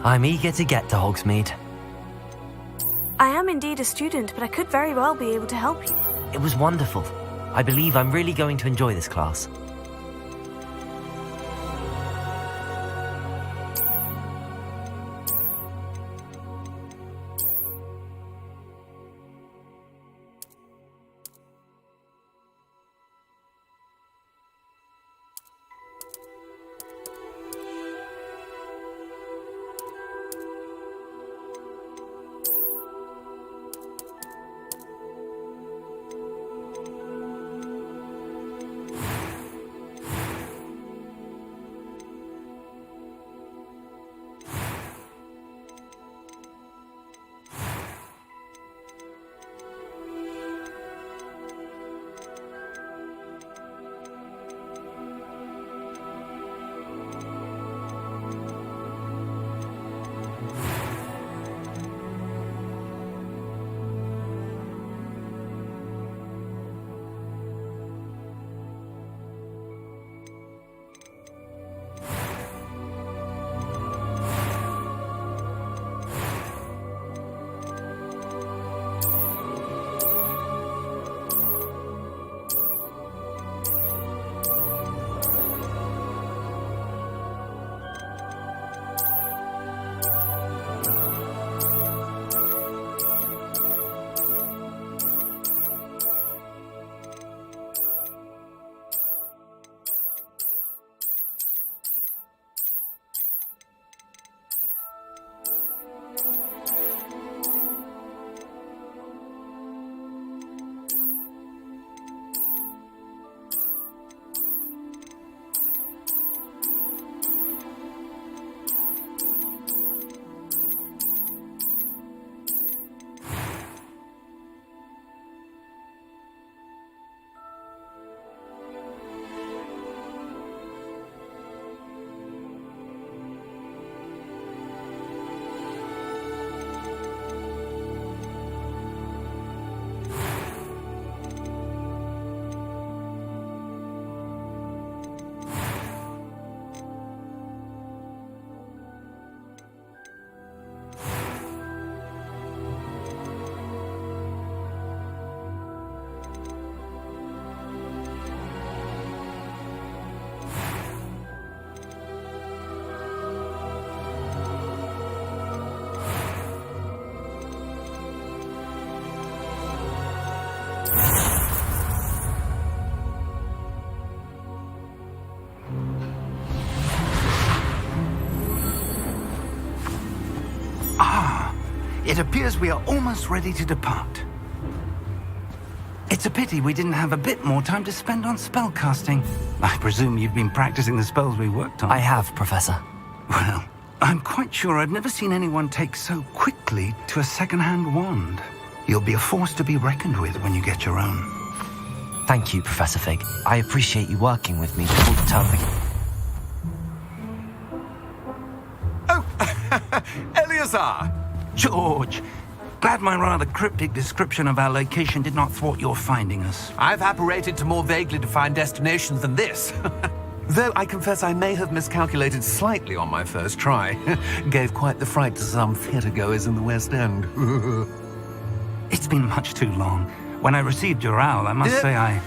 I'm eager to get to Hogsmeade. I am indeed a student, but I could very well be able to help you. It was wonderful. I believe I'm really going to enjoy this class. It appears we are almost ready to depart. It's a pity we didn't have a bit more time to spend on spellcasting. I presume you've been practicing the spells we worked on. I have, Professor. Well, I'm quite sure I've never seen anyone take so quickly to a second-hand wand. You'll be a force to be reckoned with when you get your own. Thank you, Professor Fig. I appreciate you working with me before the term begins. Oh, Eleazar! George, glad my rather cryptic description of our location did not thwart your finding us. I've apparated to more vaguely defined destinations than this. Though I confess I may have miscalculated slightly on my first try. Gave quite the fright to some theatregoers in the West End. It's been much too long. When I received your owl, I must say I...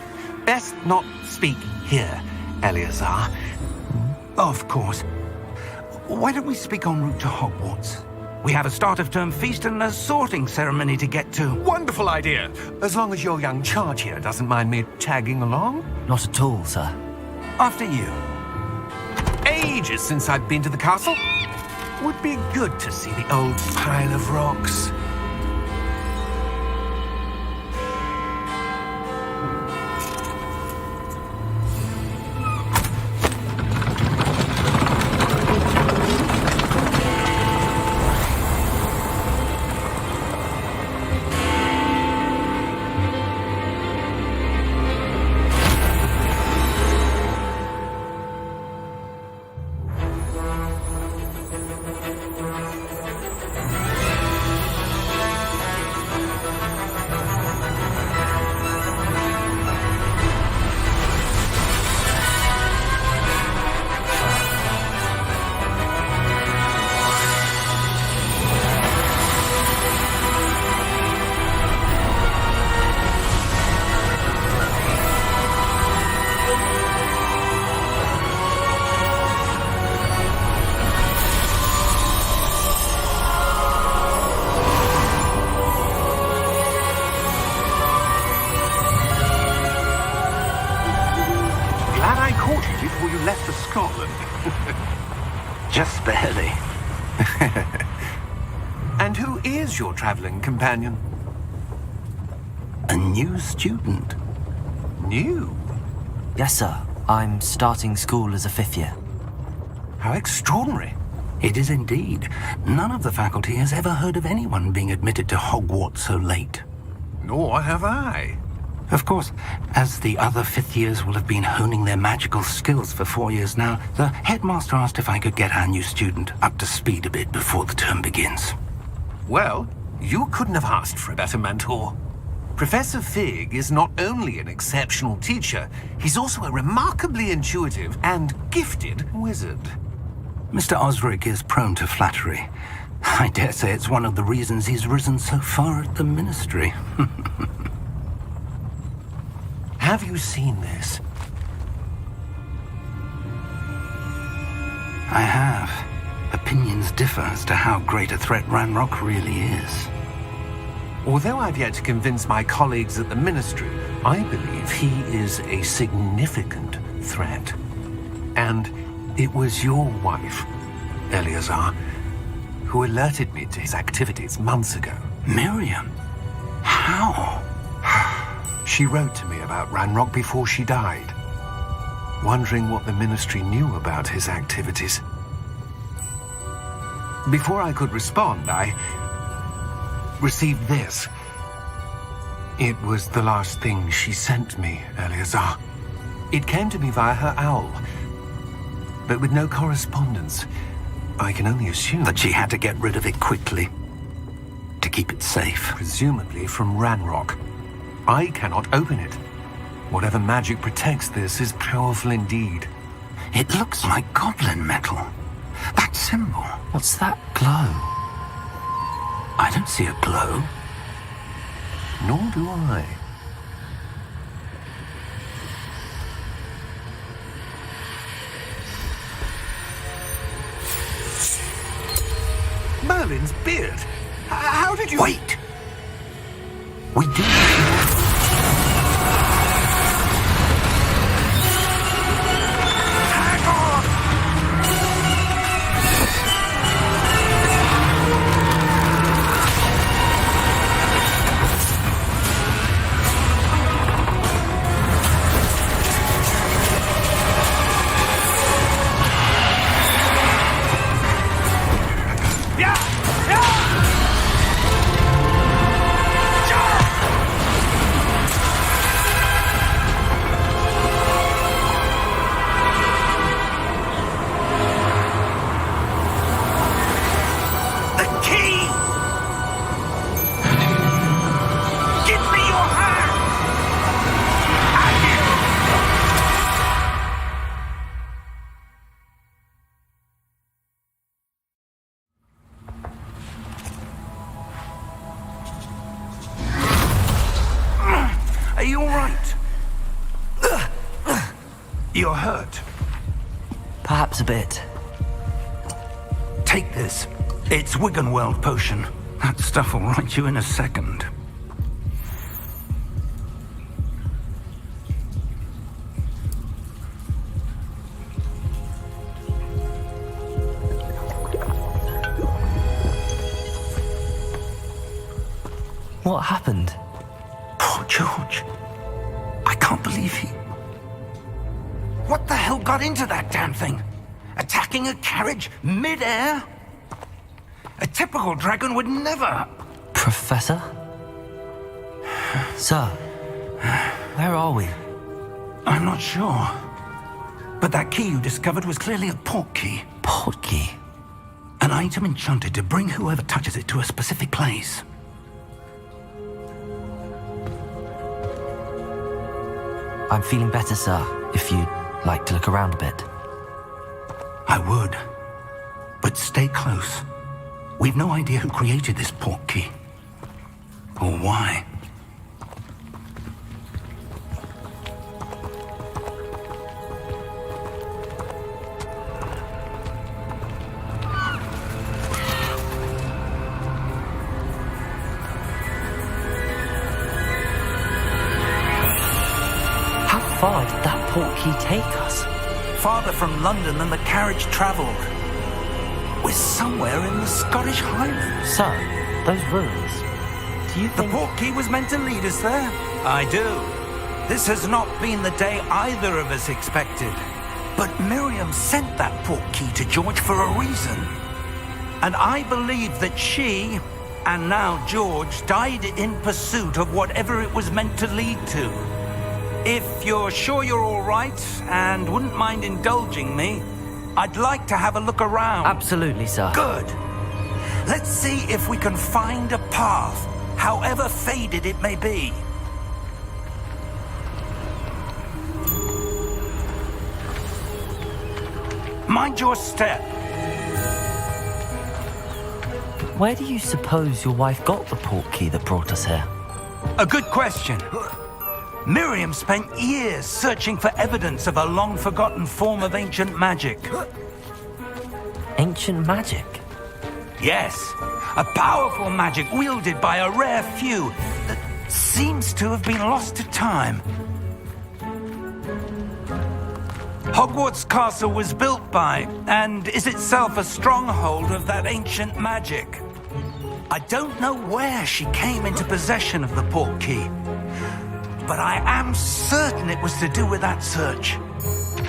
Best not speak here, Eleazar. Of course. Why don't we speak en route to Hogwarts? We have a start-of-term feast and a sorting ceremony to get to. Wonderful idea! As long as your young charge here doesn't mind me tagging along. Not at all, sir. After you. Ages since I've been to the castle. Would be good to see the old pile of rocks. And who is your traveling companion? A new student. New? Yes, sir. I'm starting school as a 5th year. How extraordinary. It is indeed. None of the faculty has ever heard of anyone being admitted to Hogwarts so late. Nor have I. Of course, as the other 5th years will have been honing their magical skills for 4 years now, the headmaster asked if I could get our new student up to speed a bit before the term begins. Well, you couldn't have asked for a better mentor. Professor Fig is not only an exceptional teacher, he's also a remarkably intuitive and gifted wizard. Mr. Osric is prone to flattery. I dare say it's one of the reasons he's risen so far at the Ministry. Have you seen this? I have. Opinions differ as to how great a threat Ranrock really is. Although I've yet to convince my colleagues at the Ministry, I believe he is a significant threat. And it was your wife, Eleazar, who alerted me to his activities months ago. Miriam? How? She wrote to me about Ranrock before she died, wondering what the Ministry knew about his activities. Before I could respond, I received this. It was the last thing she sent me, Eleazar. It came to me via her owl, but with no correspondence. I can only assume That she had to get rid of it quickly, to keep it safe. presumably from Ranrock. I cannot open it. Whatever magic protects this is powerful indeed. It looks like goblin metal. That symbol. What's that glow? I don't see a glow. Nor do I. Merlin's beard. How did you... Wait! We do. Hang on! Are you all right? You're hurt. Perhaps a bit. Take this. It's Wiggenweld potion. That stuff will right you in a second. What happened? Poor George. I can't believe he... What the hell got into that damn thing? Attacking a carriage mid-air? A typical dragon would never... Professor? Sir, where are we? I'm not sure. But that key you discovered was clearly a port key. Port key? An item enchanted to bring whoever touches it to a specific place. I'm feeling better, sir, if you'd like to look around a bit. I would. But stay close. We've no idea who created this port key. Or why. How far did that port key take us? Farther from London than the carriage traveled. We're somewhere in the Scottish Highlands. Sir, those ruins. Do you The think... portkey was meant to lead us there? I do. This has not been the day either of us expected. But Miriam sent that portkey to George for a reason. And I believe that she, and now George, died in pursuit of whatever it was meant to lead to. If you're sure you're all right and wouldn't mind indulging me, I'd like to have a look around. Absolutely, sir. Good. Let's see if we can find a path, however faded it may be. Mind your step. Where do you suppose your wife got the portkey that brought us here? A good question. Miriam spent years searching for evidence of a long-forgotten form of ancient magic. Ancient magic? Yes, a powerful magic wielded by a rare few that seems to have been lost to time. Hogwarts Castle was built by, and is itself a stronghold of that ancient magic. I don't know where she came into possession of the portkey, but I am certain it was to do with that search.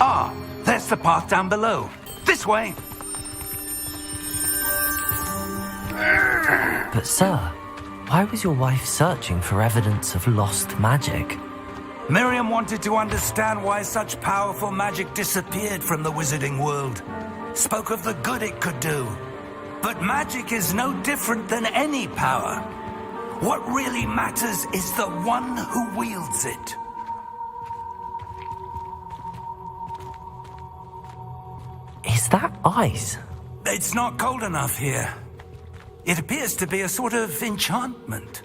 Ah, there's the path down below. This way. But sir, why was your wife searching for evidence of lost magic? Miriam wanted to understand why such powerful magic disappeared from the wizarding world. Spoke of the good it could do. But magic is no different than any power. What really matters is the one who wields it. Is that ice? It's not cold enough here. It appears to be a sort of enchantment.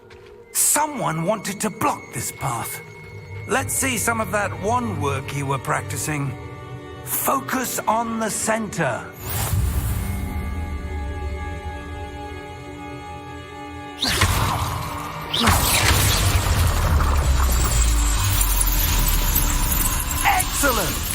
Someone wanted to block this path. Let's see some of that wand work you were practicing. Focus on the center. Excellent!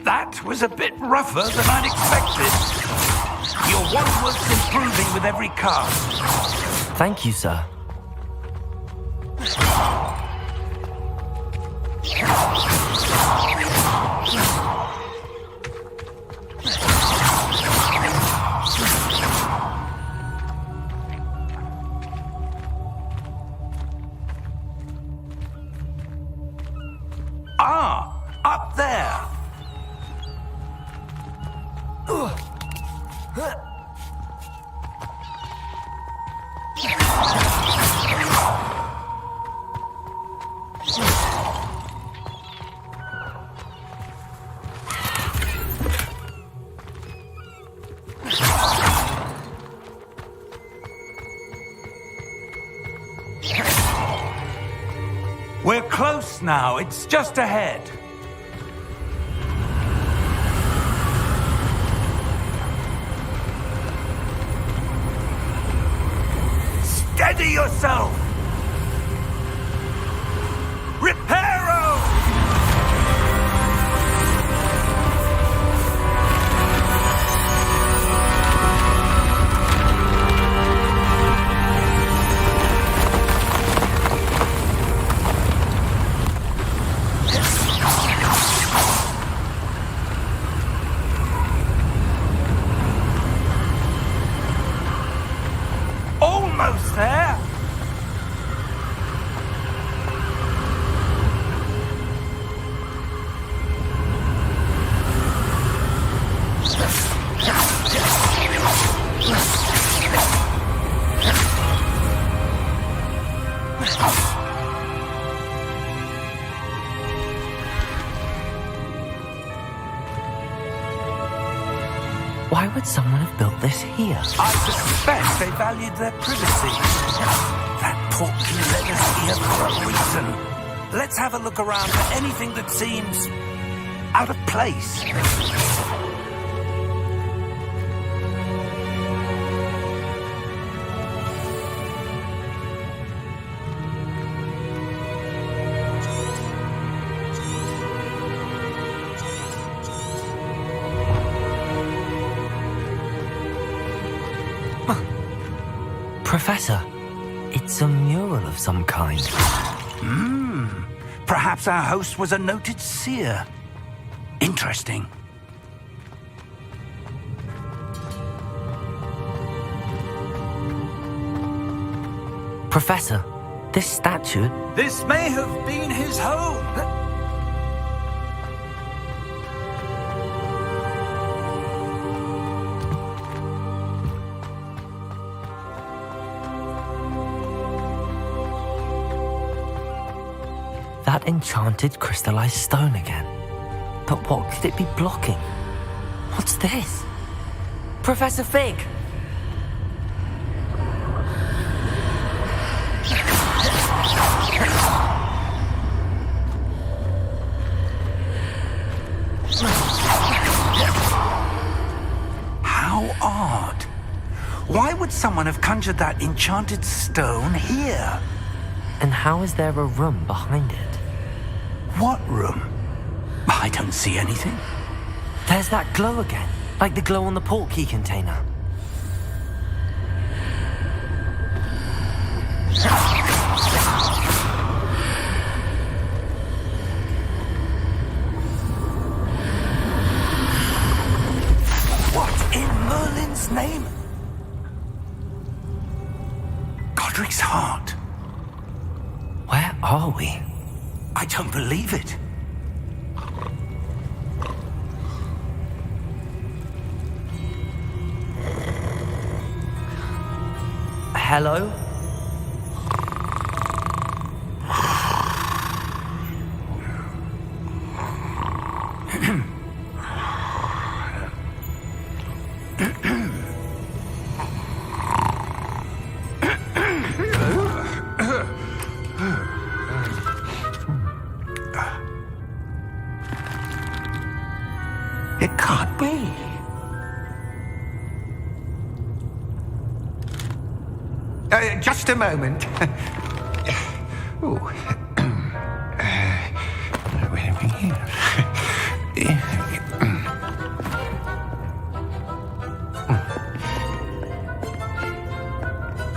That was a bit rougher than I'd expected. Your wand work's improving with every cast. Thank you, sir. Ah, up there. We're close now. It's just ahead. Steady yourself! Reparo! Almost there! Why would someone have built this here? I suspect they valued their privacy. That portkey led us here for a reason. Let's have a look around for anything that seems out of place. Professor, it's a mural of some kind. Perhaps our host was a noted seer. Interesting. Professor, this statue... This may have been his home. That enchanted crystallized stone again. But what could it be blocking? What's this? Professor Fig! How odd. Why would someone have conjured that enchanted stone here? And how is there a room behind it? What room? I don't see anything. There's that glow again, like the glow on the portkey container. What in Merlin's name? Godric's heart. Where are we? I don't believe it. Hello? It can't be. Just a moment. Ooh. Where are we here?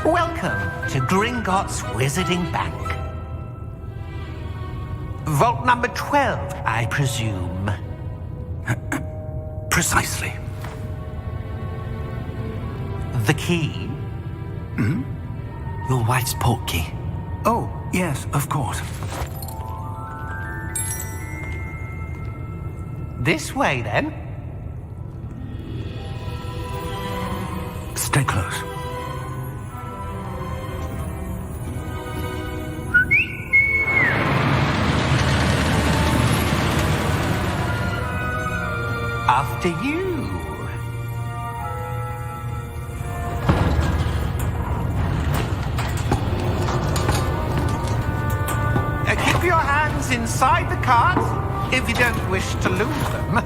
Welcome to Gringotts Wizarding Bank. Vault number 12, I presume. Precisely. The key? Your wife's portkey. Oh, yes, of course. This way, then. Stay close. After you. Keep your hands inside the cart if you don't wish to lose them.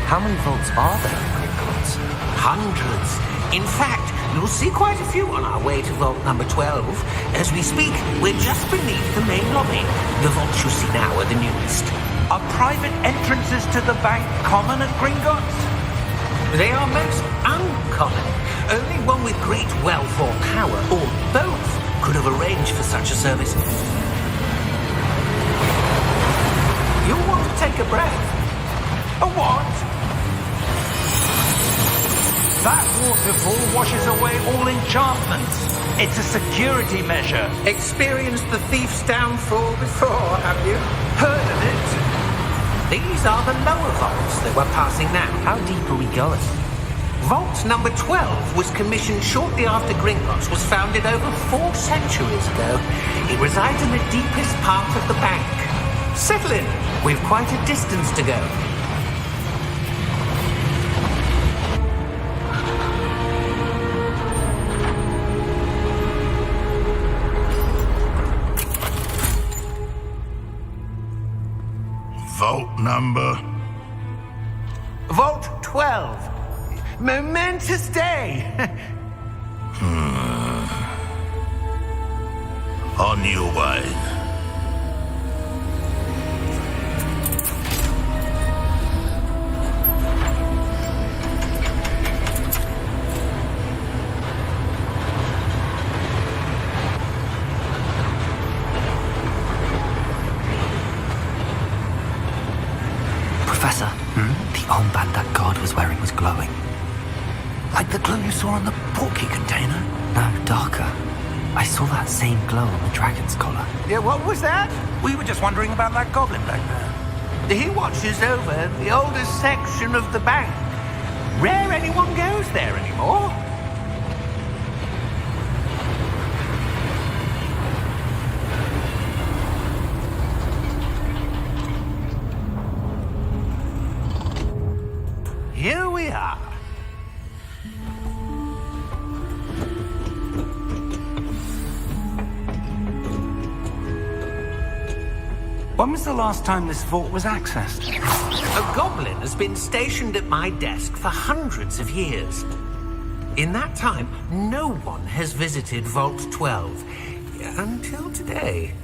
How many vaults are there in Gringotts? Hundreds. In fact, you'll see quite a few on our way to vault number 12. As we speak, we're just beneath the main lobby. The vaults you see now are the newest. Are private entrances to the bank common at Gringotts? They are most uncommon. Only one with great wealth or power, or both, could have arranged for such a service. You'll want to take a breath. A what? That waterfall washes away all enchantments. It's a security measure. Experienced the thief's downfall before, have you? Heard of it? These are the lower vaults that we're passing now. How deep are we going? Vault number 12 was commissioned shortly after Gringotts was founded over 4 centuries ago. It resides in the deepest part of the bank. Settle in. We've quite a distance to go. Vault number? Vault 12. Momentous day. On your way. Professor, the armband that guard was wearing was glowing. Like the glow you saw on the porky container? No, darker. I saw that same glow on the dragon's collar. Yeah, what was that? We were just wondering about that goblin back there. He watches over the oldest section of the bank. Rare anyone goes there anymore. Here we are. When was the last time this vault was accessed? A goblin has been stationed at my desk for hundreds of years. In that time, no one has visited Vault 12. Until today.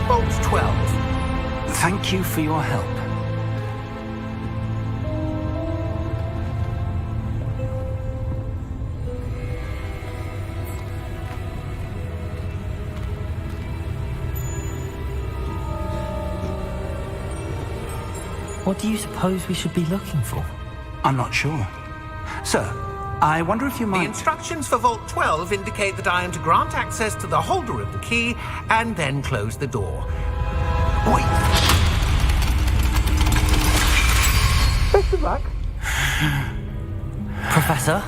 Vault 12. Thank you for your help. What do you suppose we should be looking for? I'm not sure. Sir, I wonder if you The might... instructions for Vault 12 indicate that I am to grant access to the holder of the key and then close the door. Wait. Best of luck. Professor?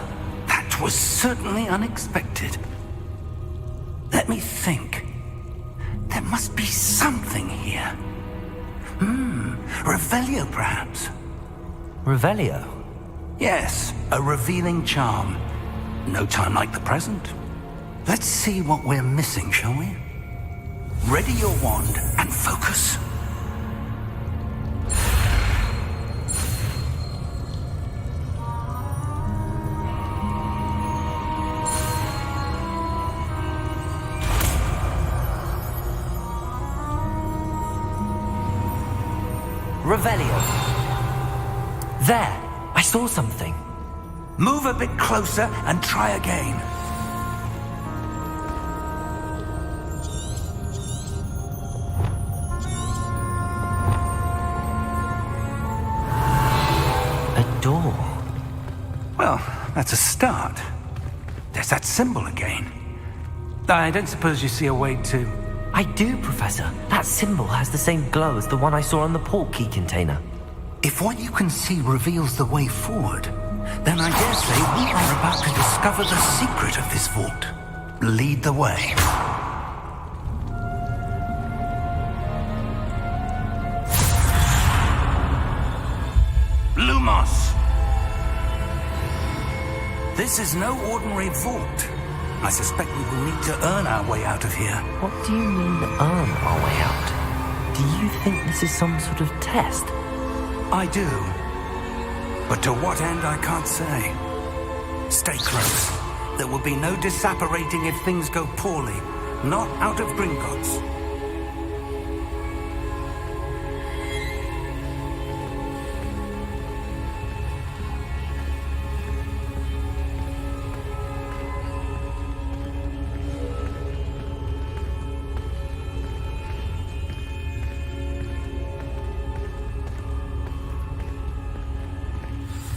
That was certainly unexpected. Let me think. There must be something here. Revelio, perhaps? Revelio? Yes, a revealing charm. No time like the present. Let's see what we're missing, shall we? Ready your wand and focus. Revelio. There! I saw something. Move a bit closer and try again. A door. Well, that's a start. There's that symbol again. I don't suppose you see a way to... I do, Professor. That symbol has the same glow as the one I saw on the port key container. If what you can see reveals the way forward, then I dare say we are about to discover the secret of this vault. Lead the way. Lumos! This is no ordinary vault. I suspect we will need to earn our way out of here. What do you mean, earn our way out? Do you think this is some sort of test? I do. But to what end, I can't say. Stay close. There will be no disapparating if things go poorly. Not out of Gringotts.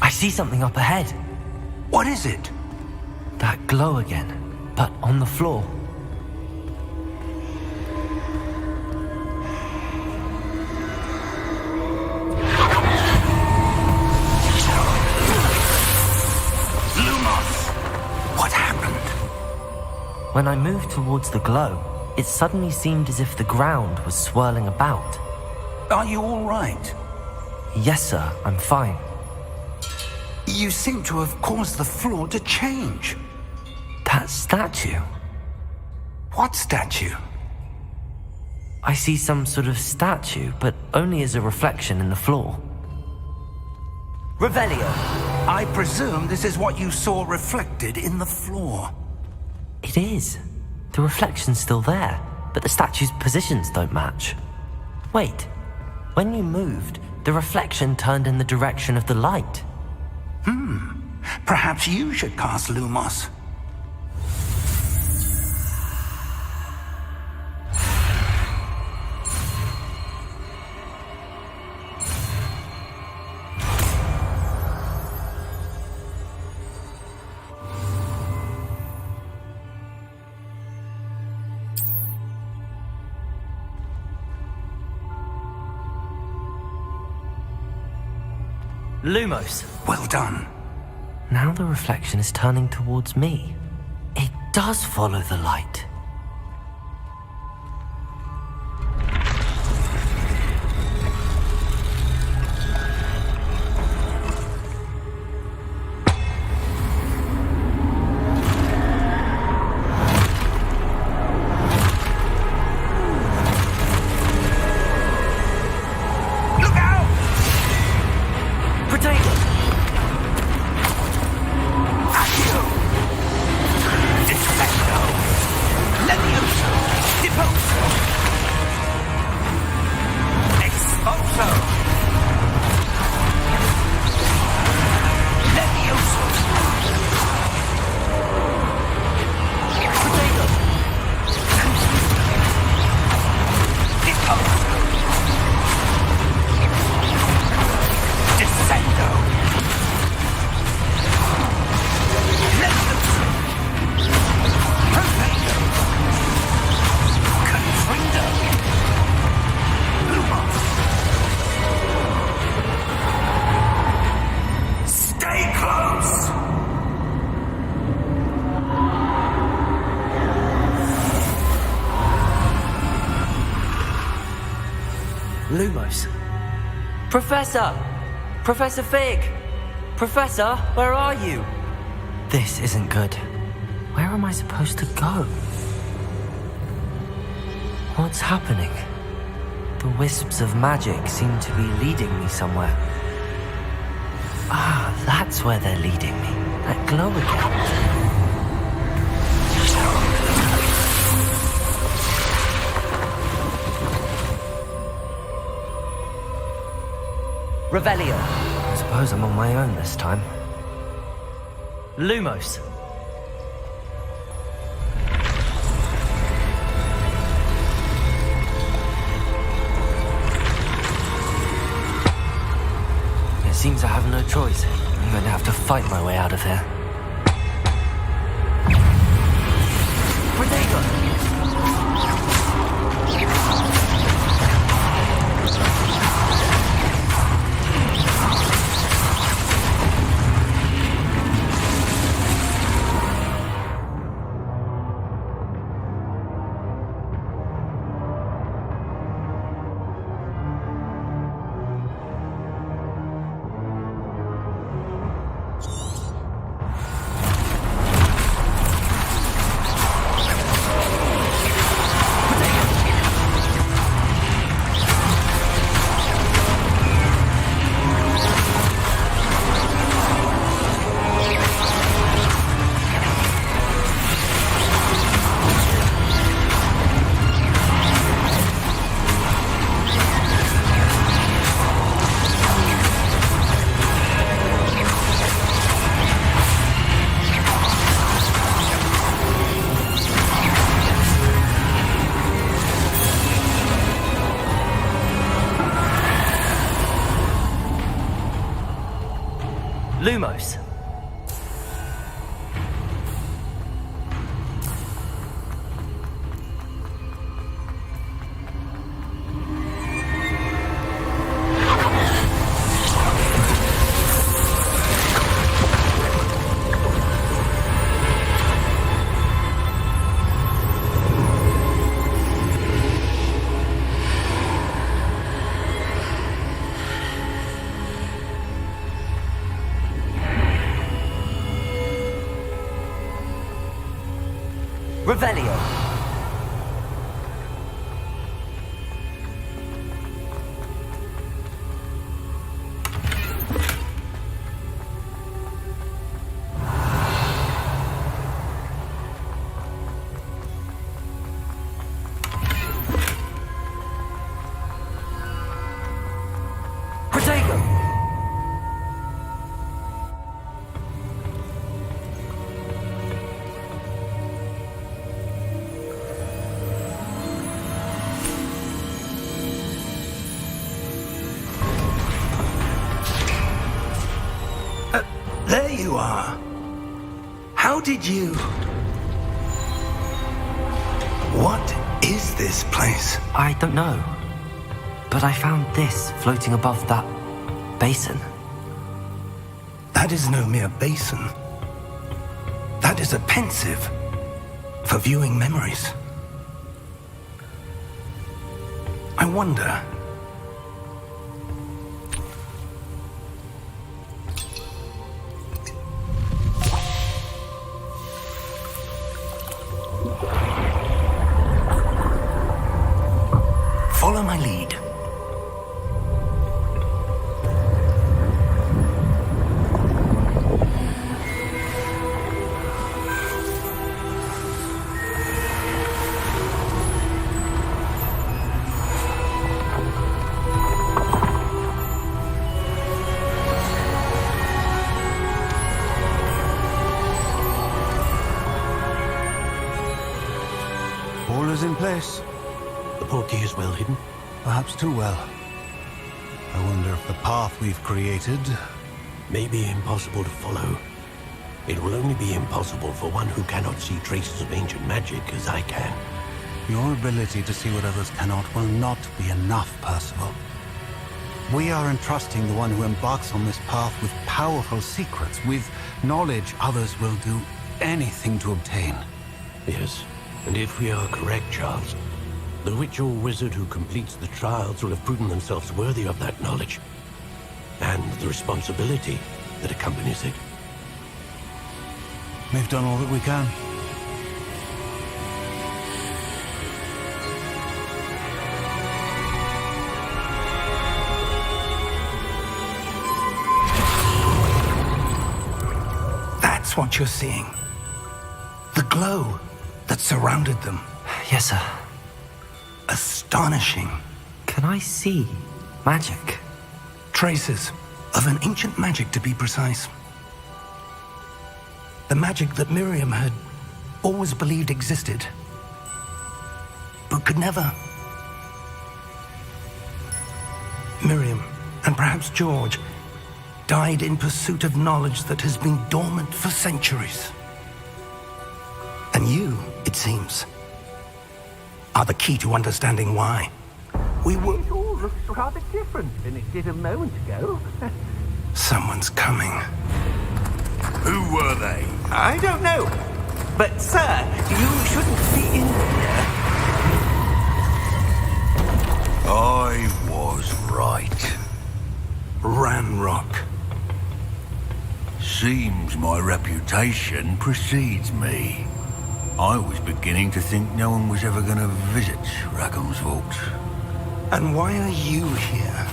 I see something up ahead. What is it? That glow again, but on the floor. Lumos! What happened? When I moved towards the glow, it suddenly seemed as if the ground was swirling about. Are you all right? Yes, sir, I'm fine. You seem to have caused the floor to change. That statue? What statue? I see some sort of statue, but only as a reflection in the floor. Revelio! I presume this is what you saw reflected in the floor. It is. The reflection's still there, but the statue's positions don't match. Wait, when you moved, the reflection turned in the direction of the light. Perhaps you should cast Lumos. Lumos! Well done. Now the reflection is turning towards me. It does follow the light. Lumos. Professor! Professor Fig! Professor, where are you? This isn't good. Where am I supposed to go? What's happening? The wisps of magic seem to be leading me somewhere. Ah, that's where they're leading me. That glow again. Revelio. I suppose I'm on my own this time. Lumos. It seems I have no choice. I'm going to have to fight my way out of here. Protego! Lumos. Revelio. There you are. How did you... What is this place? I don't know. But I found this floating above that basin. That is no mere basin. That is a pensive for viewing memories. I wonder... Follow my lead. All is in place. The portkey is well hidden. Perhaps too well. I wonder if the path we've created... May be impossible to follow. It will only be impossible for one who cannot see traces of ancient magic as I can. Your ability to see what others cannot will not be enough, Percival. We are entrusting the one who embarks on this path with powerful secrets, with knowledge others will do anything to obtain. Yes, and if we are correct, Charles, the witch or wizard who completes the trials will have proven themselves worthy of that knowledge, and the responsibility that accompanies it. We've done all that we can. That's what you're seeing. The glow that surrounded them. Yes, sir. Astonishing. Can I see magic? Traces of an ancient magic, to be precise. The magic that Miriam had always believed existed, but could never. Miriam, and perhaps George, died in pursuit of knowledge that has been dormant for centuries. And you, it seems, are the key to understanding why. We were... It all looks rather different than it did a moment ago. Someone's coming. Who were they? I don't know. But, sir, you shouldn't be in here. I was right. Ranrock. Seems my reputation precedes me. I was beginning to think no one was ever going to visit Rackham's vault. And why are you here?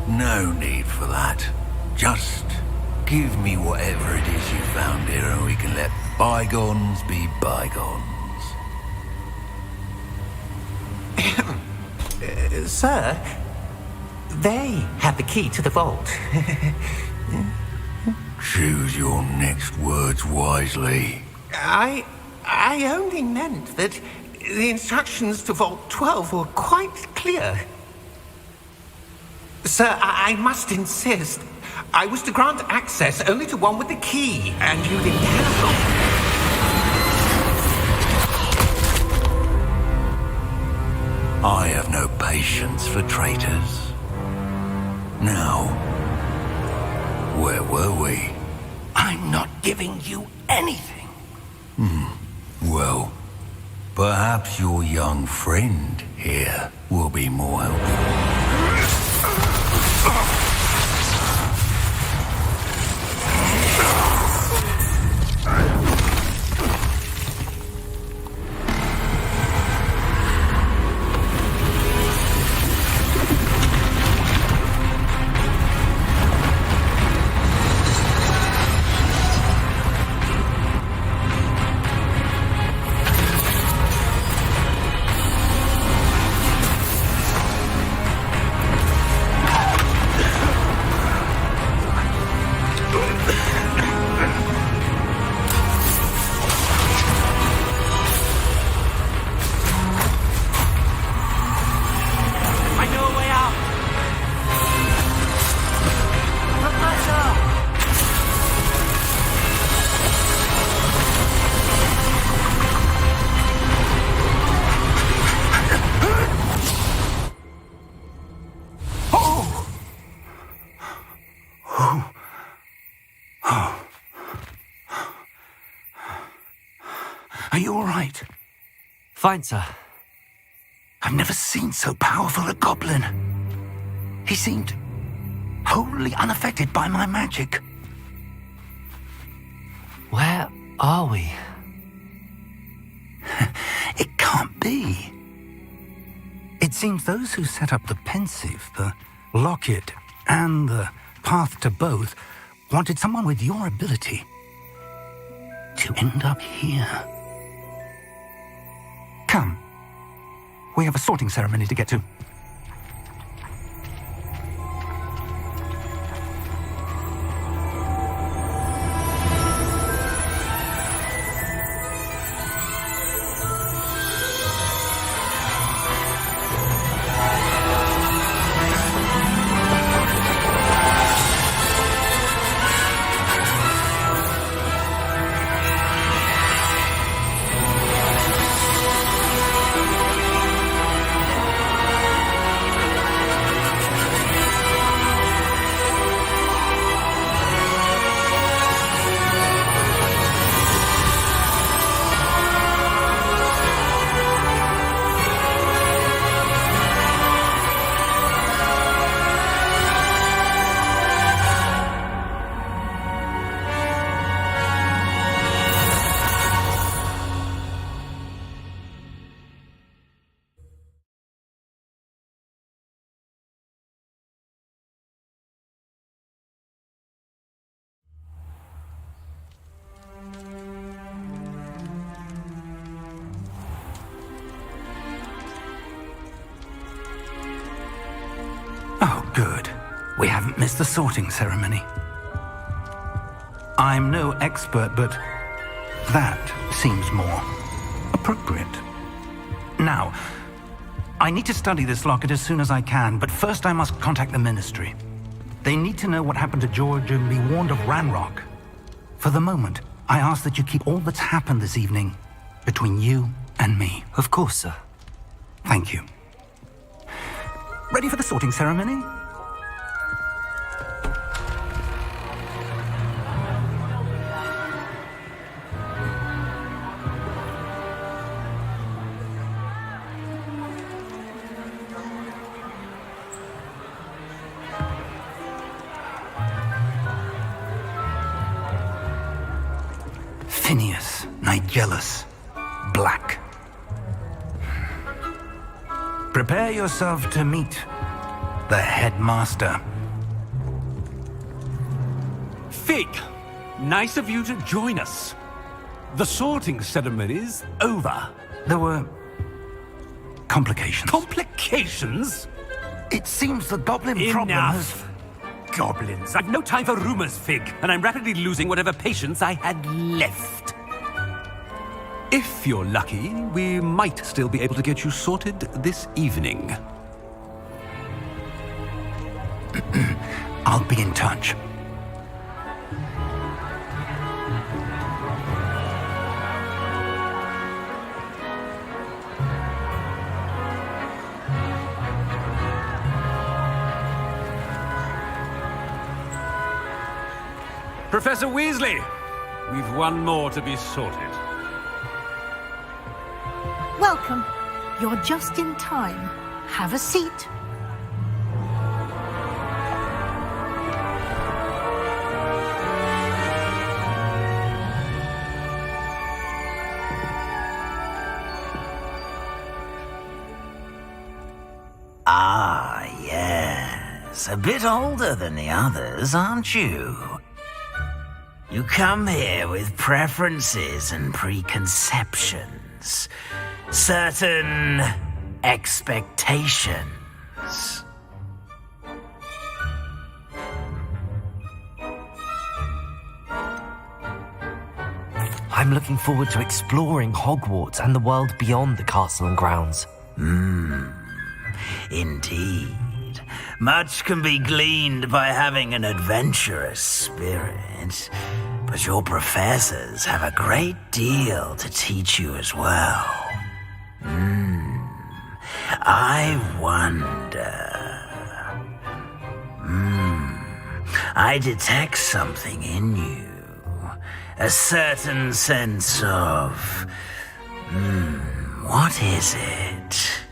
No need for that. Just give me whatever it is you found here and we can let bygones be bygones. Sir, they have the key to the vault. Choose your next words wisely. I only meant that the instructions to Vault 12 were quite clear. Sir, I must insist. I was to grant access only to one with the key, and you didn't have them. I have no patience for traitors. Now, where were we? I'm not giving you anything. Well, perhaps your young friend here will be more helpful. all right? Fine, sir. I've never seen so powerful a goblin. He seemed wholly unaffected by my magic. Where are we? It can't be. It seems those who set up the pensive, the locket, and the path to both wanted someone with your ability to end up here. Come. We have a sorting ceremony to get to. Oh, good. We haven't missed the sorting ceremony. I'm no expert, but that seems more appropriate. Now, I need to study this locket as soon as I can, but first I must contact the Ministry. They need to know what happened to George and be warned of Ranrock. For the moment, I ask that you keep all that's happened this evening between you and me. Of course, sir. Thank you. Ready for the sorting ceremony? Phineas, Nigellus, Black. Prepare yourself to meet the headmaster. Fig, nice of you to join us. The sorting ceremony's over. There were complications. Complications? It seems the goblin problem has... Enough. Goblins. I've no time for rumors, Fig, and I'm rapidly losing whatever patience I had left. If you're lucky, we might still be able to get you sorted this evening. I'll be in touch. Professor Weasley, we've one more to be sorted. Welcome. You're just in time. Have a seat. Ah, yes. A bit older than the others, aren't you? You come here with preferences and preconceptions. Certain expectations. I'm looking forward to exploring Hogwarts and the world beyond the castle and grounds. Indeed. Much can be gleaned by having an adventurous spirit, but your professors have a great deal to teach you as well. I wonder... I detect something in you. A certain sense of What is it?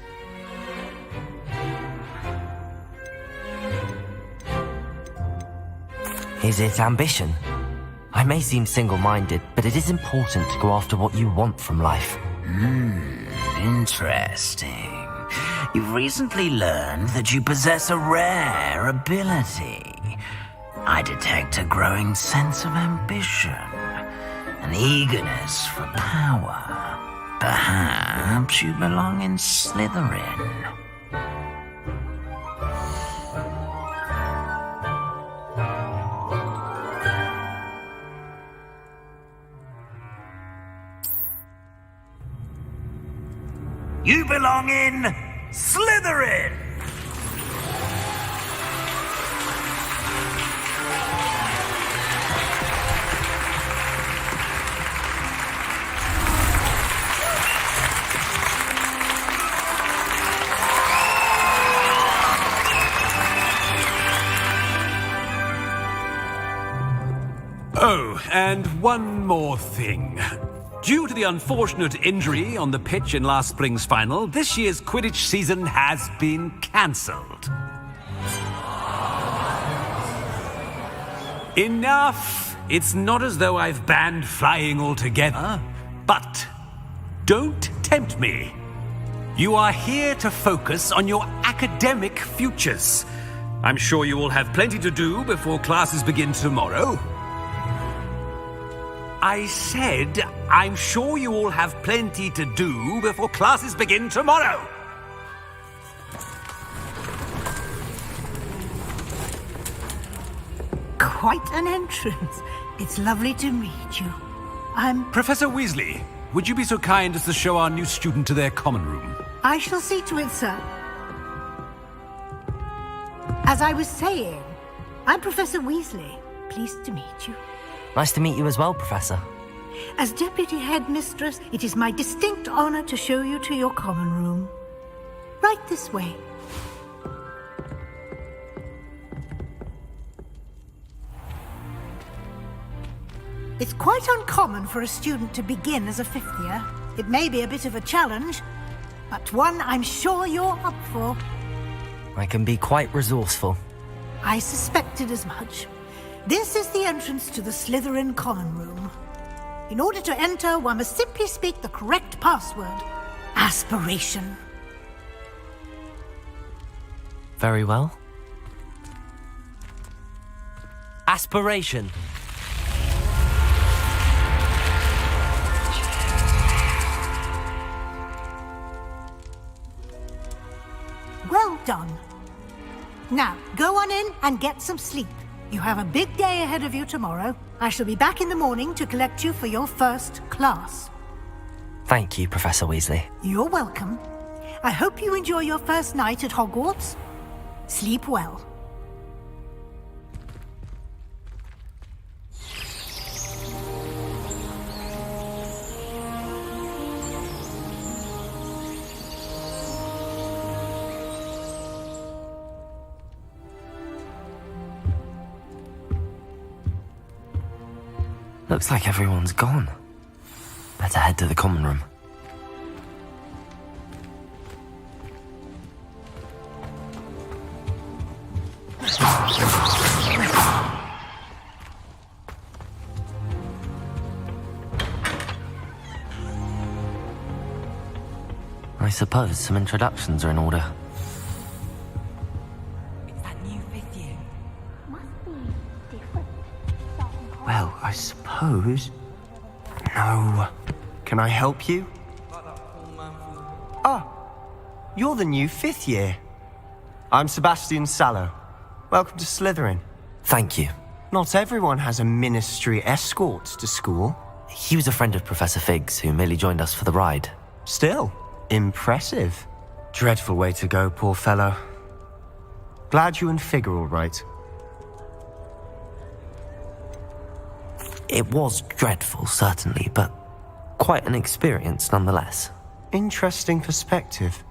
Is it ambition? I may seem single-minded, but it is important to go after what you want from life. Interesting. You've recently learned that you possess a rare ability. I detect a growing sense of ambition, an eagerness for power. Perhaps you belong in Slytherin. You belong in Slytherin! Oh, and one more thing. Due to the unfortunate injury on the pitch in last spring's final, this year's Quidditch season has been cancelled. Enough! It's not as though I've banned flying altogether, but don't tempt me. You are here to focus on your academic futures. I'm sure you will have plenty to do before classes begin tomorrow. I said, I'm sure you all have plenty to do before classes begin tomorrow. Quite an entrance. It's lovely to meet you. I'm... Professor Weasley, would you be so kind as to show our new student to their common room? I shall see to it, sir. As I was saying, I'm Professor Weasley. Pleased to meet you. Nice to meet you as well, Professor. As Deputy Headmistress, it is my distinct honor to show you to your common room. Right this way. It's quite uncommon for a student to begin as a fifth year. It may be a bit of a challenge, but one I'm sure you're up for. I can be quite resourceful. I suspected as much. This is the entrance to the Slytherin common room. In order to enter, one must simply speak the correct password. Aspiration. Very well. Aspiration. Well done. Now, go on in and get some sleep. You have a big day ahead of you tomorrow. I shall be back in the morning to collect you for your first class. Thank you, Professor Weasley. You're welcome. I hope you enjoy your first night at Hogwarts. Sleep well. Looks like everyone's gone. Better head to the common room. I suppose some introductions are in order. It's that new fifth year. Must be different. Well, I suppose. No. Can I help you? Ah, you're the new fifth year. I'm Sebastian Sallow. Welcome to Slytherin. Thank you. Not everyone has a ministry escort to school. He was a friend of Professor Fig's who merely joined us for the ride. Still, impressive. Dreadful way to go, poor fellow. Glad you and Fig are all right. It was dreadful, certainly, but quite an experience nonetheless. Interesting perspective.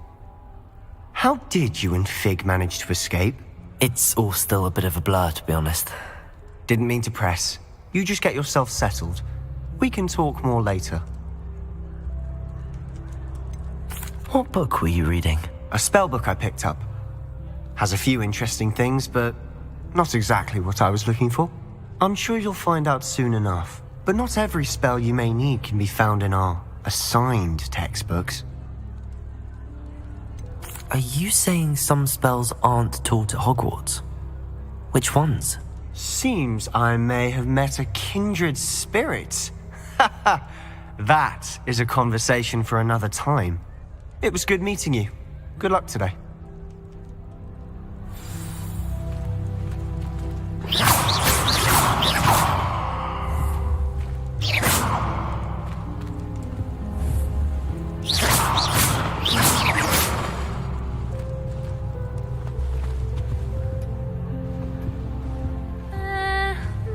How did you and Fig manage to escape? It's all still a bit of a blur, to be honest. Didn't mean to press. You just get yourself settled. We can talk more later. What book were you reading? A spell book I picked up. Has a few interesting things, but not exactly what I was looking for. I'm sure you'll find out soon enough. But not every spell you may need can be found in our assigned textbooks. Are you saying some spells aren't taught at Hogwarts? Which ones? Seems I may have met a kindred spirit. That is a conversation for another time. It was good meeting you. Good luck today.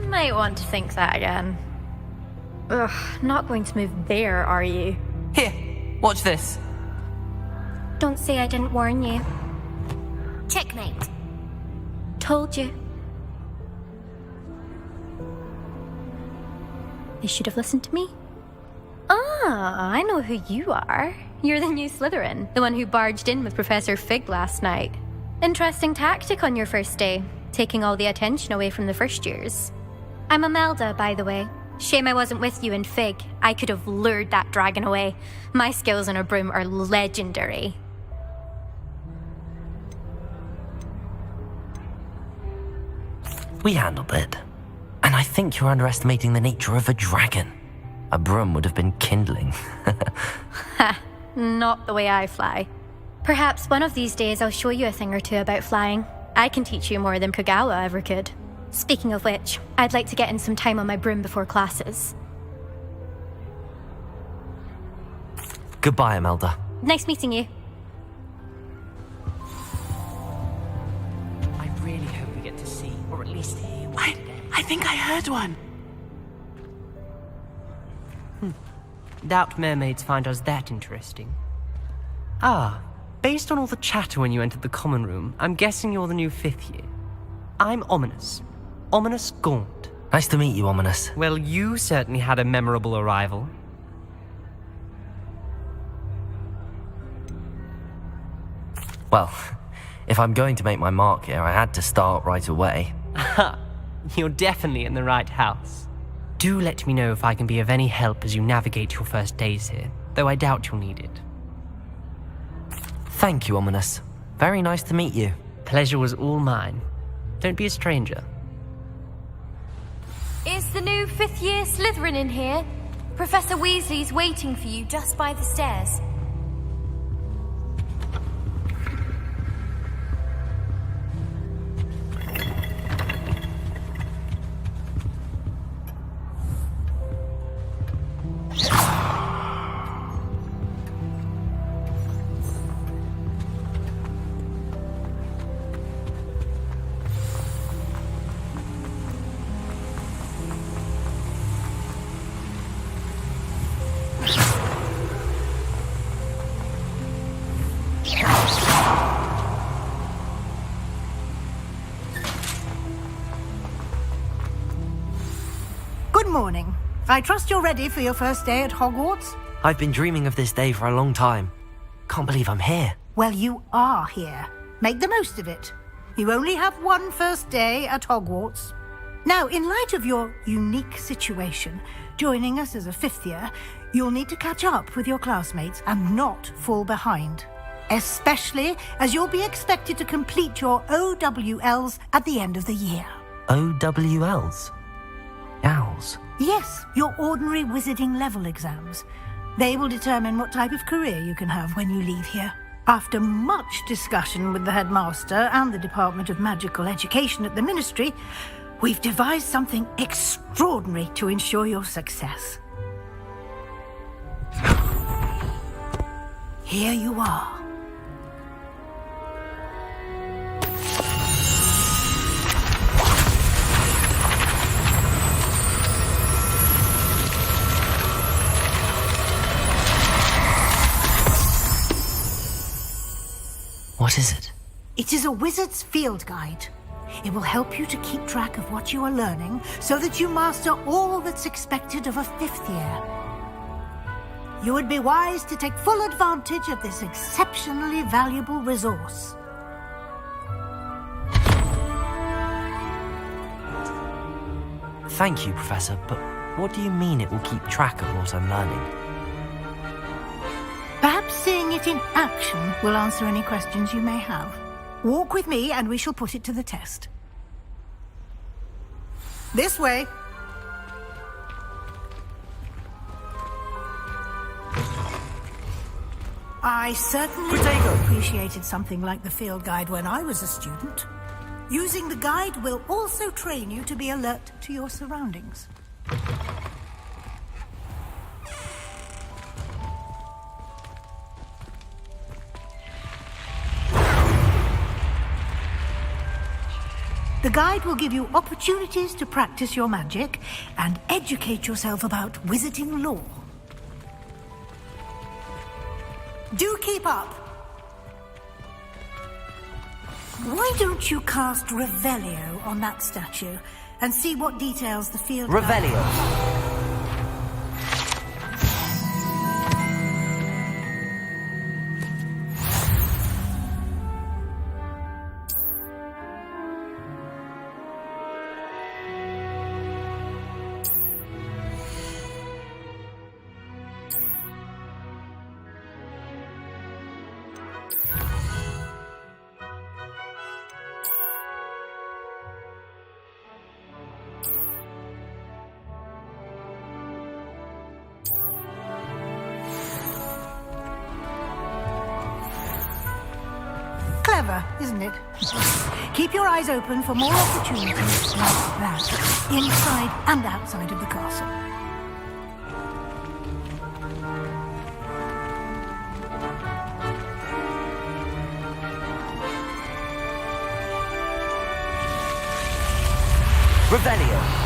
Might want to think that again. Ugh, not going to move there, are you? Here, watch this. Don't say I didn't warn you. Checkmate. Told you. They should have listened to me. Ah, I know who you are. You're the new Slytherin, the one who barged in with Professor Fig last night. Interesting tactic on your first day, taking all the attention away from the first years. I'm Imelda, by the way. Shame I wasn't with you in Fig. I could have lured that dragon away. My skills on a broom are legendary. We handled it. And I think you're underestimating the nature of a dragon. A broom would have been kindling. Ha, not the way I fly. Perhaps one of these days I'll show you a thing or two about flying. I can teach you more than Kagawa ever could. Speaking of which, I'd like to get in some time on my broom before classes. Goodbye, Imelda. Nice meeting you. I really hope we get to see, or at least hear one today. I think I heard one. Doubt mermaids find us that interesting. Ah, based on all the chatter when you entered the common room, I'm guessing you're the new 5th year. I'm Ominous. Ominous Gaunt. Nice to meet you, Ominous. Well, you certainly had a memorable arrival. Well, if I'm going to make my mark here, I had to start right away. Ha! You're definitely in the right house. Do let me know if I can be of any help as you navigate your first days here, though I doubt you'll need it. Thank you, Ominous. Very nice to meet you. Pleasure was all mine. Don't be a stranger. Is the new 5th year Slytherin in here? Professor Weasley's waiting for you just by the stairs. Good morning. I trust you're ready for your first day at Hogwarts? I've been dreaming of this day for a long time. Can't believe I'm here. Well, you are here. Make the most of it. You only have one first day at Hogwarts. Now, in light of your unique situation, joining us as a 5th year, you'll need to catch up with your classmates and not fall behind. Especially as you'll be expected to complete your OWLs at the end of the year. OWLs? Owls? Yes, your ordinary wizarding level exams. They will determine what type of career you can have when you leave here. After much discussion with the headmaster and the Department of Magical Education at the Ministry, we've devised something extraordinary to ensure your success. Here you are. What is it? It is a wizard's field guide. It will help you to keep track of what you are learning so that you master all that's expected of a 5th year. you would be wise to take full advantage of this exceptionally valuable resource. Thank you, Professor, but what do you mean it will keep track of what I'm learning? Perhaps seeing it in action will answer any questions you may have. Walk with me and we shall put it to the test. This way. I certainly appreciated something like the field guide when I was a student. Using the guide will also train you to be alert to your surroundings. The guide will give you opportunities to practice your magic and educate yourself about wizarding lore. Do keep up! Why don't you cast Revelio on that statue and see what details the field... Revelio! Clever, isn't it? Keep your eyes open for more opportunities like that, inside and outside of the castle. Revelio!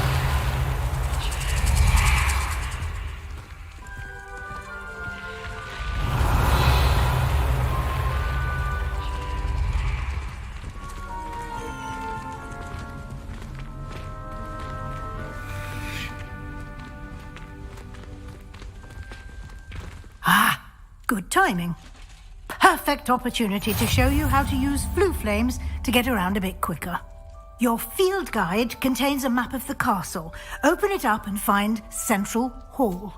Good timing. Perfect opportunity to show you how to use flue flames to get around a bit quicker. Your field guide contains a map of the castle. Open it up and find Central Hall.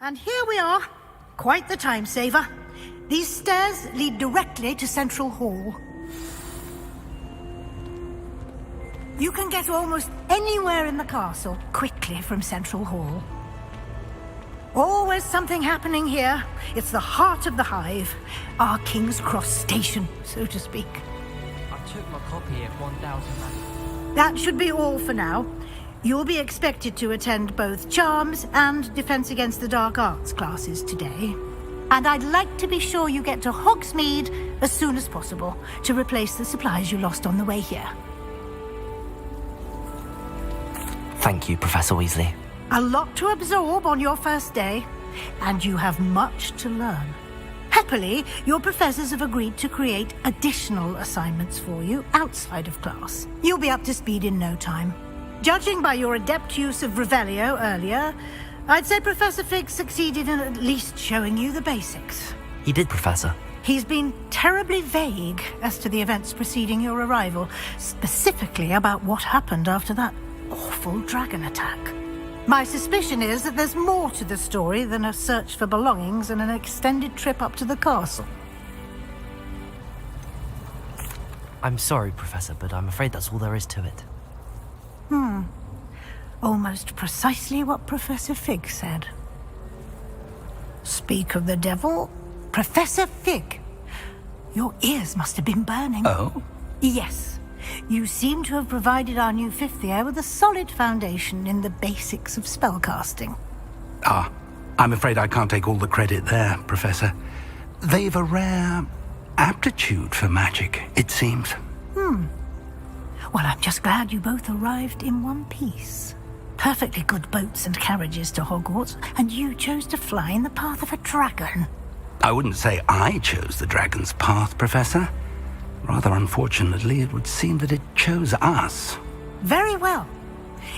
And here we are. Quite the time saver. These stairs lead directly to Central Hall. You can get almost anywhere in the castle quickly from Central Hall. Always something happening here. It's the heart of the hive. Our King's Cross station, so to speak. I took my copy of 1000 That should be all for now. You'll be expected to attend both Charms and Defense Against the Dark Arts classes today. And I'd like to be sure you get to Hogsmeade as soon as possible to replace the supplies you lost on the way here. Thank you, Professor Weasley. A lot to absorb on your first day, and you have much to learn. Happily, your professors have agreed to create additional assignments for you outside of class. You'll be up to speed in no time. Judging by your adept use of Revelio earlier, I'd say Professor Fig succeeded in at least showing you the basics. He did, Professor. He's been terribly vague as to the events preceding your arrival, specifically about what happened after that awful dragon attack. My suspicion is that there's more to the story than a search for belongings and an extended trip up to the castle. I'm sorry, Professor, but I'm afraid that's all there is to it. Almost precisely what Professor Fig said. Speak of the devil, Professor Fig. Your ears must have been burning. Oh? Yes. You seem to have provided our new fifth year with a solid foundation in the basics of spellcasting. Ah, I'm afraid I can't take all the credit there, Professor. They've a rare aptitude for magic, it seems. Well, I'm just glad you both arrived in one piece. Perfectly good boats and carriages to Hogwarts, and you chose to fly in the path of a dragon. I wouldn't say I chose the dragon's path, Professor. Rather unfortunately, it would seem that it chose us. Very well.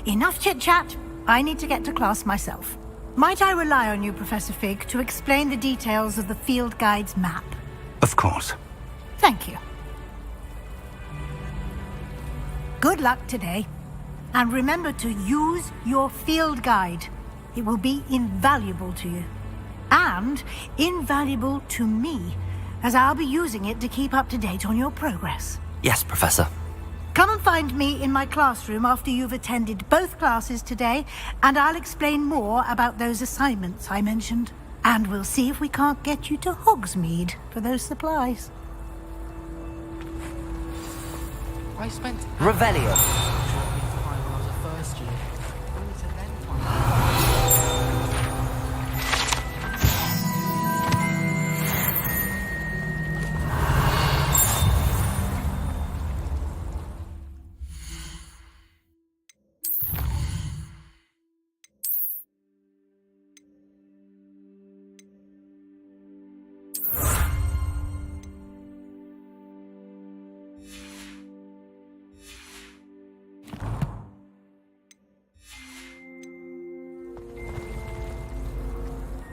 Enough chit-chat. I need to get to class myself. Might I rely on you, Professor Fig, to explain the details of the field guide's map? Of course. Thank you. Good luck today. And remember to use your field guide. It will be invaluable to you. And invaluable to me, as I'll be using it to keep up to date on your progress. Yes, Professor. Come and find me in my classroom after you've attended both classes today, and I'll explain more about those assignments I mentioned. And we'll see if we can't get you to Hogsmeade for those supplies. I spent Revelio.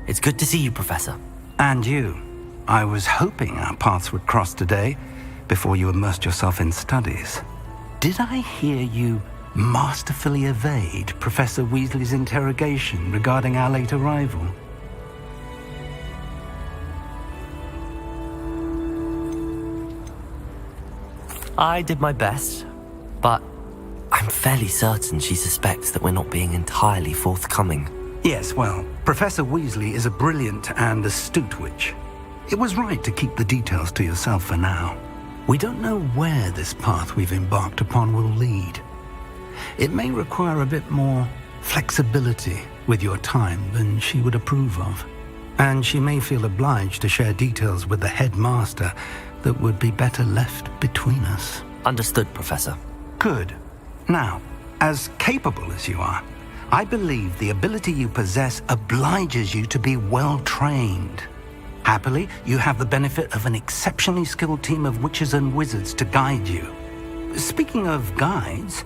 It's good to see you, Professor. And you. I was hoping our paths would cross today, before you immersed yourself in studies. Did I hear you masterfully evade Professor Weasley's interrogation regarding our late arrival? I did my best, but I'm fairly certain she suspects that we're not being entirely forthcoming. Yes, well, Professor Weasley is a brilliant and astute witch. It was right to keep the details to yourself for now. We don't know where this path we've embarked upon will lead. It may require a bit more flexibility with your time than she would approve of. And she may feel obliged to share details with the headmaster that would be better left between us. Understood, Professor. Good. Now, as capable as you are, I believe the ability you possess obliges you to be well trained. Happily, you have the benefit of an exceptionally skilled team of witches and wizards to guide you. Speaking of guides,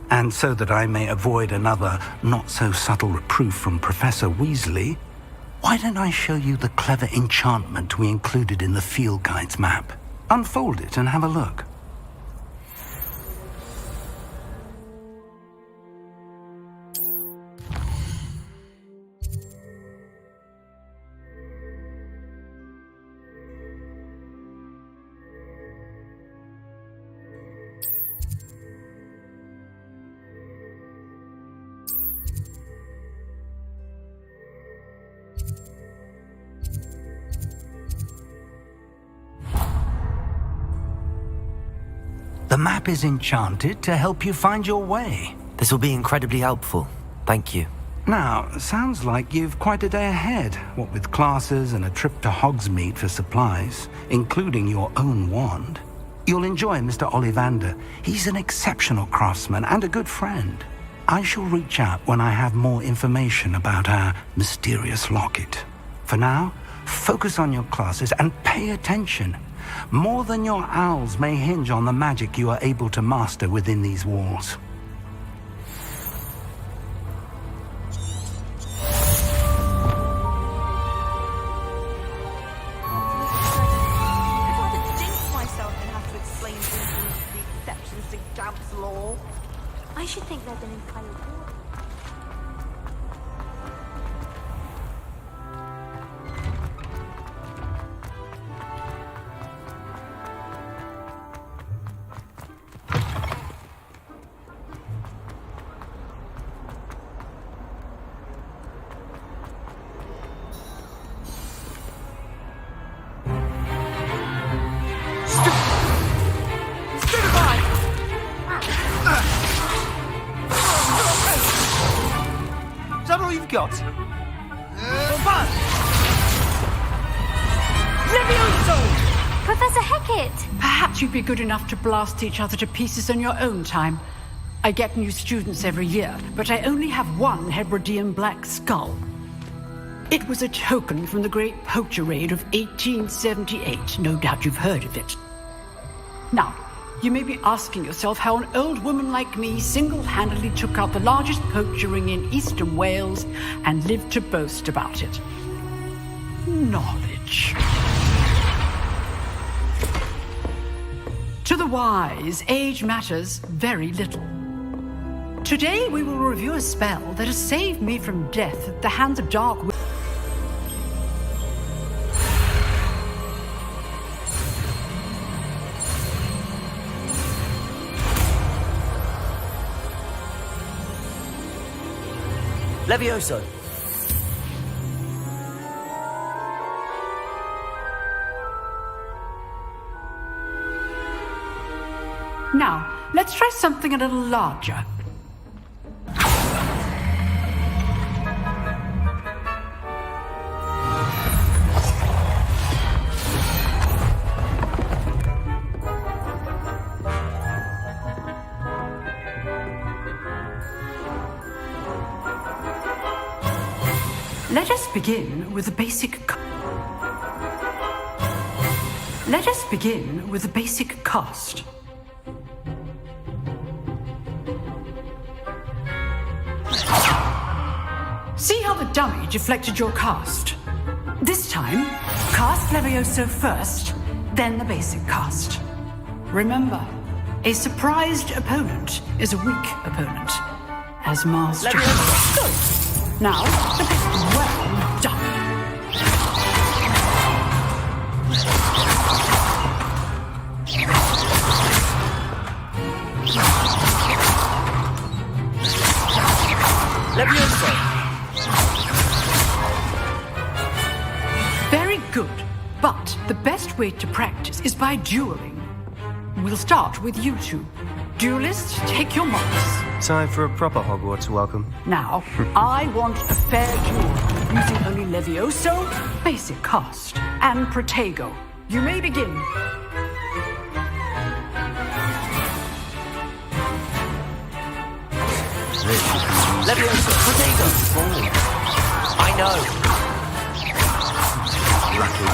and so that I may avoid another not-so-subtle reproof from Professor Weasley, why don't I show you the clever enchantment we included in the field guide's map? Unfold it and have a look. The map is enchanted to help you find your way. This will be incredibly helpful. Thank you. Now, sounds like you've quite a day ahead, what with classes and a trip to Hogsmeade for supplies, including your own wand. You'll enjoy Mr. Ollivander. He's an exceptional craftsman and a good friend. I shall reach out when I have more information about our mysterious locket. For now, focus on your classes and pay attention. More than your owls may hinge on the magic you are able to master within these walls. I should think they've been in Kylo. got? Levioso! Professor Hecat! Perhaps you'd be good enough to blast each other to pieces on your own time. I get new students every year, but I only have one Hebridean black skull. It was a token from the Great Poacher Raid of 1878. No doubt you've heard of it. Now, you may be asking yourself how an old woman like me single-handedly took out the largest poacher ring in eastern Wales and lived to boast about it. Knowledge. To the wise, age matters very little. Today we will review a spell that has saved me from death at the hands of dark wizards. Levioso. Now, let's try something a little larger. Let us begin with the basic cast. See how the dummy deflected your cast? This time, cast Levioso first, then the basic cast. Remember, a surprised opponent is a weak opponent. As master. Good. Now, the best. Well done. Levioso. Very good. But the best way to practice is by dueling. We'll start with you two. Duelists, take your marks. Time for a proper Hogwarts welcome. Now, I want a fair duel, using only Levioso, basic cast, and Protego. You may begin. Levioso, Protego. I know. Lucky.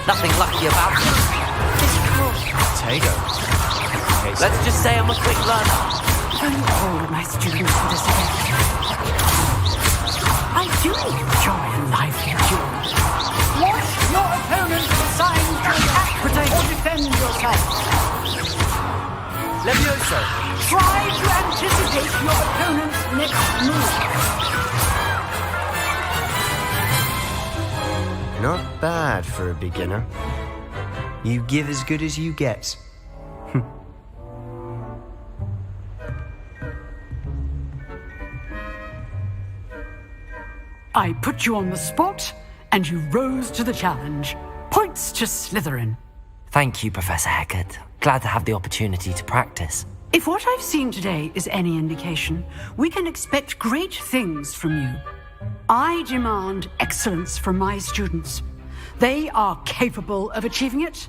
Nothing lucky about it. Protego. Let's just say I'm a quick learner. Don't hold my students to this event. I do enjoy a lively duel. Watch your opponent decide to attack or defend yourself. Levioso. Try to anticipate your opponent's next move. Not bad for a beginner. You give as good as you get. I put you on the spot, and you rose to the challenge. Points to Slytherin. Thank you, Professor Hecat. Glad to have the opportunity to practice. If what I've seen today is any indication, we can expect great things from you. I demand excellence from my students. They are capable of achieving it,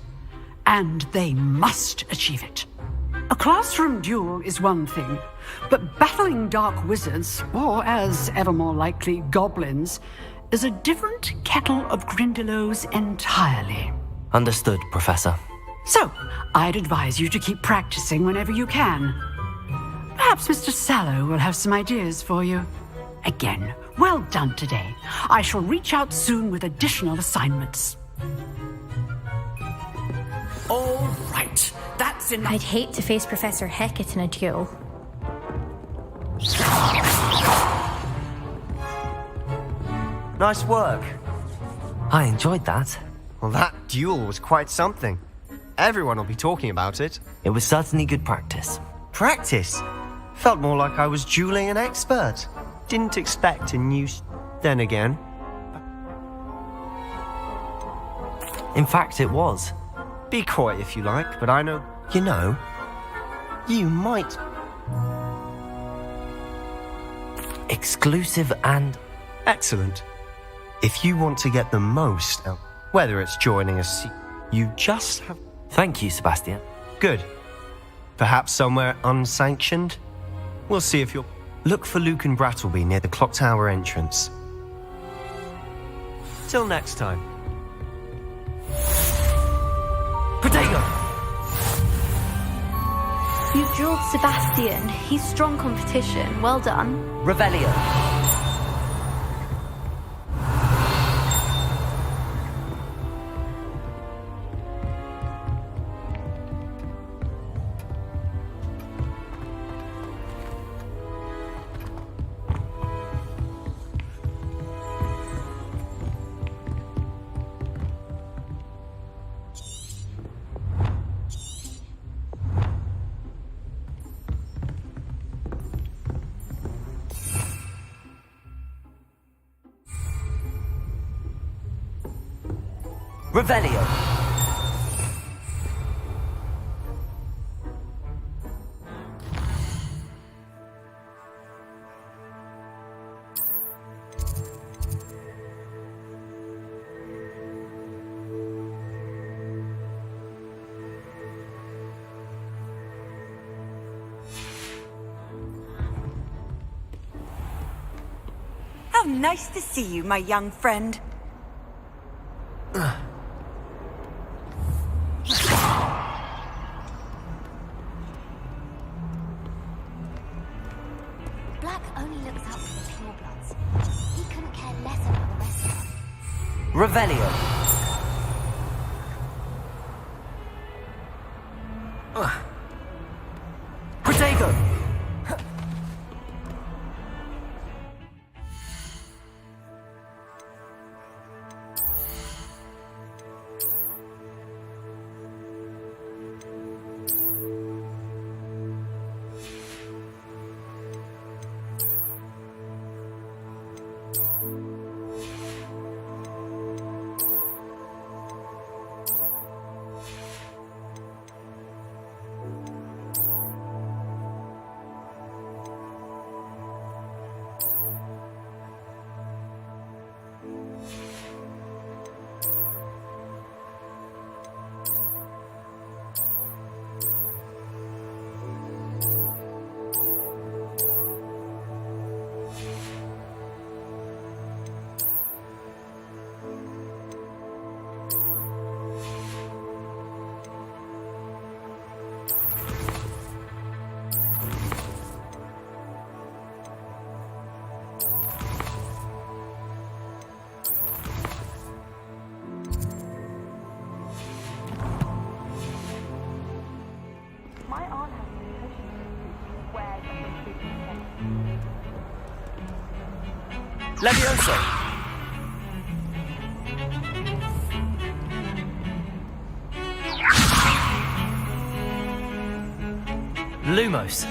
and they must achieve it. A classroom duel is one thing, but battling dark wizards, or as ever more likely, goblins, is a different kettle of Grindylows entirely. Understood, Professor. So, I'd advise you to keep practicing whenever you can. Perhaps Mr. Sallow will have some ideas for you. Again, well done today. I shall reach out soon with additional assignments. All right. That's enough. I'd hate to face Professor Hecat in a duel. Nice work. I enjoyed that. Well, that duel was quite something. Everyone will be talking about it. It was certainly good practice. Practice? Felt more like I was dueling an expert. Didn't expect a new... Then again... In fact, it was. Be quiet if you like, but I know... You know... You might... Exclusive and Excellent. If you want to get the most, whether it's joining us, you just have... Thank you, Sebastian. Good. Perhaps somewhere unsanctioned? We'll see if you're... Look for Luke and Brattleby near the clock tower entrance. Till next time. Protego! You drilled Sebastian. He's strong competition. Well done. Revelio. Revelio. How nice to see you, my young friend. Black only looks out for the purebloods. He couldn't care less about the rest of us. Revelio. Protego. Levioso. Lumos.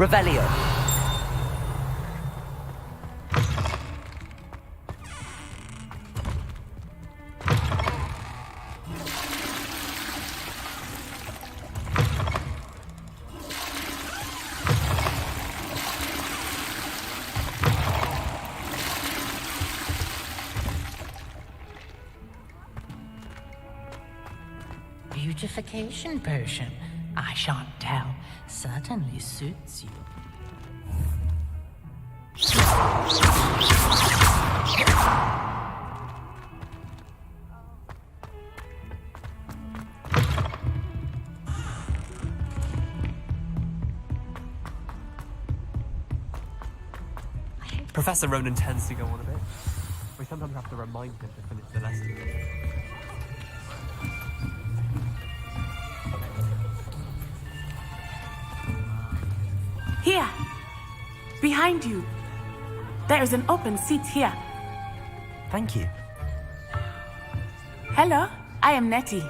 Revelio. petrification potion. I shan't tell. Certainly suits you. Professor Ronan tends to go on a bit. We sometimes have to remind him to finish the lesson. Here! Behind you! There is an open seat here. Thank you. Hello, I am Nettie.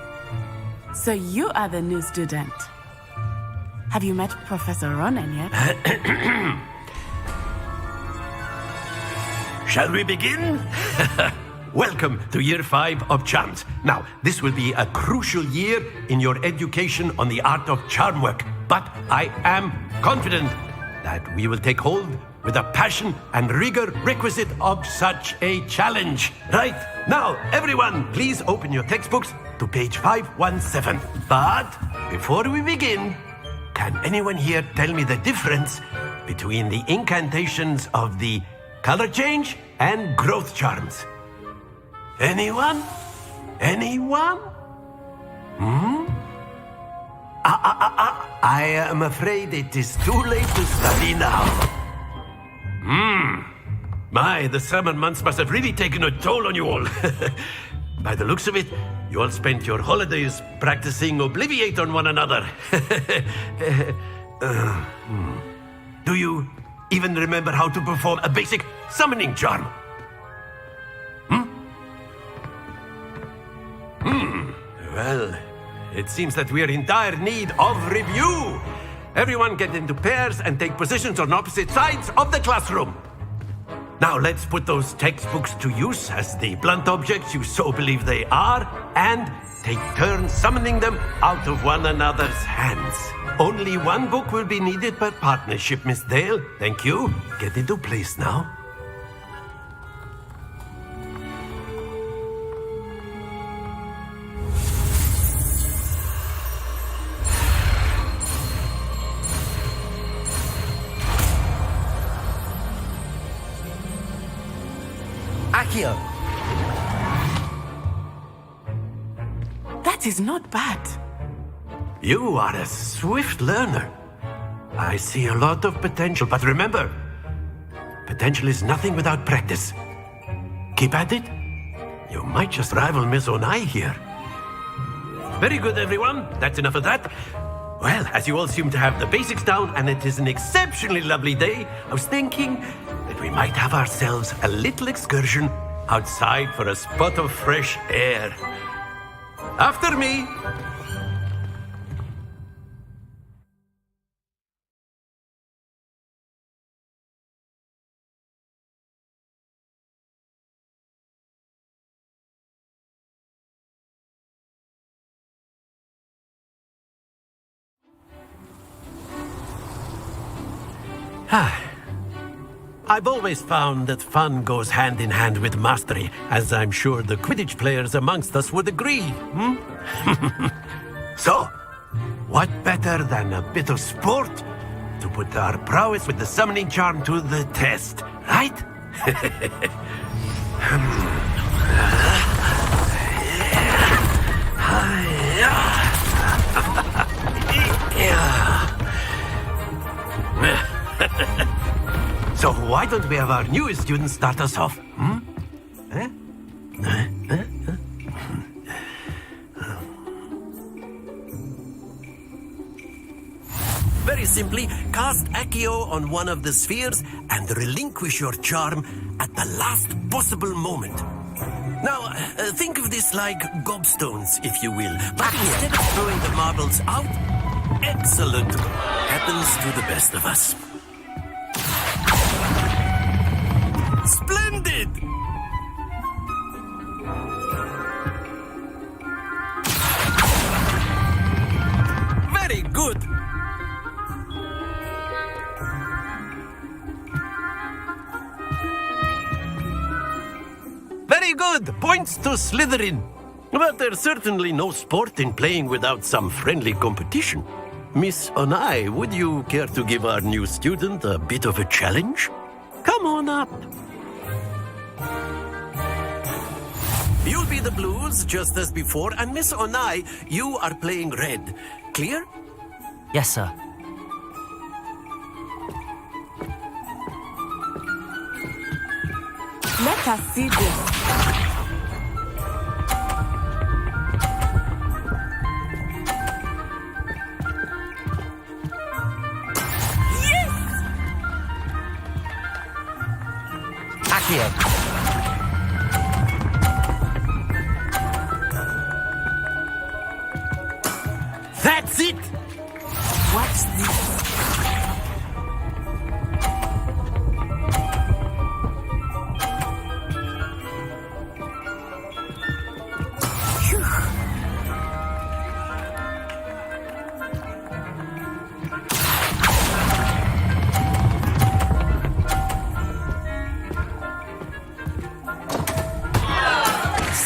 So you are the new student. Have you met Professor Ronan yet? Shall we begin? Welcome to Year 5 of Charms. Now, this will be a crucial year in your education on the art of charm work, but I am confident that we will take hold with the passion and rigor requisite of such a challenge. Right, now, everyone, please open your textbooks to page 517. But before we begin, can anyone here tell me the difference between the incantations of the color change and growth charms? Anyone? Anyone? I am afraid it is too late to study now. My, the summer months must have really taken a toll on you all. By the looks of it, you all spent your holidays practicing Obliviate on one another. Do you even remember how to perform a basic summoning charm? Well, it seems that we are in dire need of review. Everyone get into pairs and take positions on opposite sides of the classroom. Now let's put those textbooks to use as the blunt objects you so believe they are, and take turns summoning them out of one another's hands. Only one book will be needed per partnership, Miss Dale. Thank you. Get into place now. Akio! That is not bad. You are a swift learner. I see a lot of potential, but remember, potential is nothing without practice. Keep at it. You might just rival Miss Onai here. Very good, everyone. That's enough of that. Well, as you all seem to have the basics down, and it is an exceptionally lovely day, I was thinking that we might have ourselves a little excursion outside for a spot of fresh air. After me. I've always found that fun goes hand in hand with mastery, as I'm sure the Quidditch players amongst us would agree. So, what better than a bit of sport to put our prowess with the summoning charm to the test, right? So why don't we have our newest student start us off? Very simply, cast Accio on one of the spheres and relinquish your charm at the last possible moment. Now, think of this like gobstones, if you will. But instead of throwing the marbles out, excellent. Happens to the best of us. Splendid! Very good! Very good! Points to Slytherin. But there's certainly no sport in playing without some friendly competition. Miss Onai, would you care to give our new student a bit of a challenge? Come on up. You'll be the blues, just as before, and Miss Onai, you are playing red. Clear? Yes, sir. Let us see this. That's it! What's this?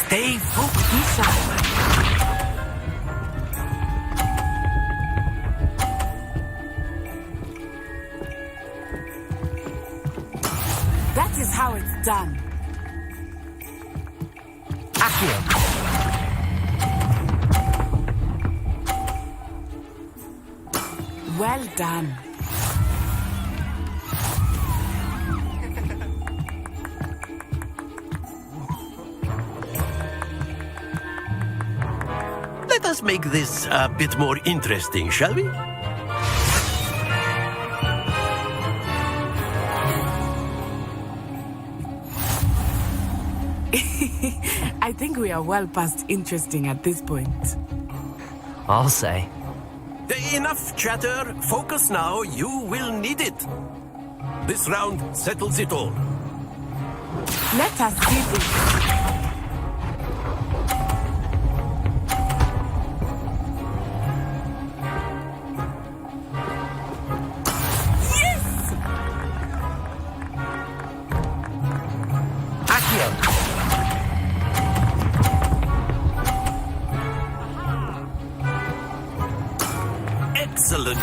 Stay focused. That is how it's done. Accio. Well done. Let us make this a bit more interesting, shall we? I think we are well past interesting at this point. I'll say. Enough chatter. Focus now. You will need it. This round settles it all. Let us see this. Excellent.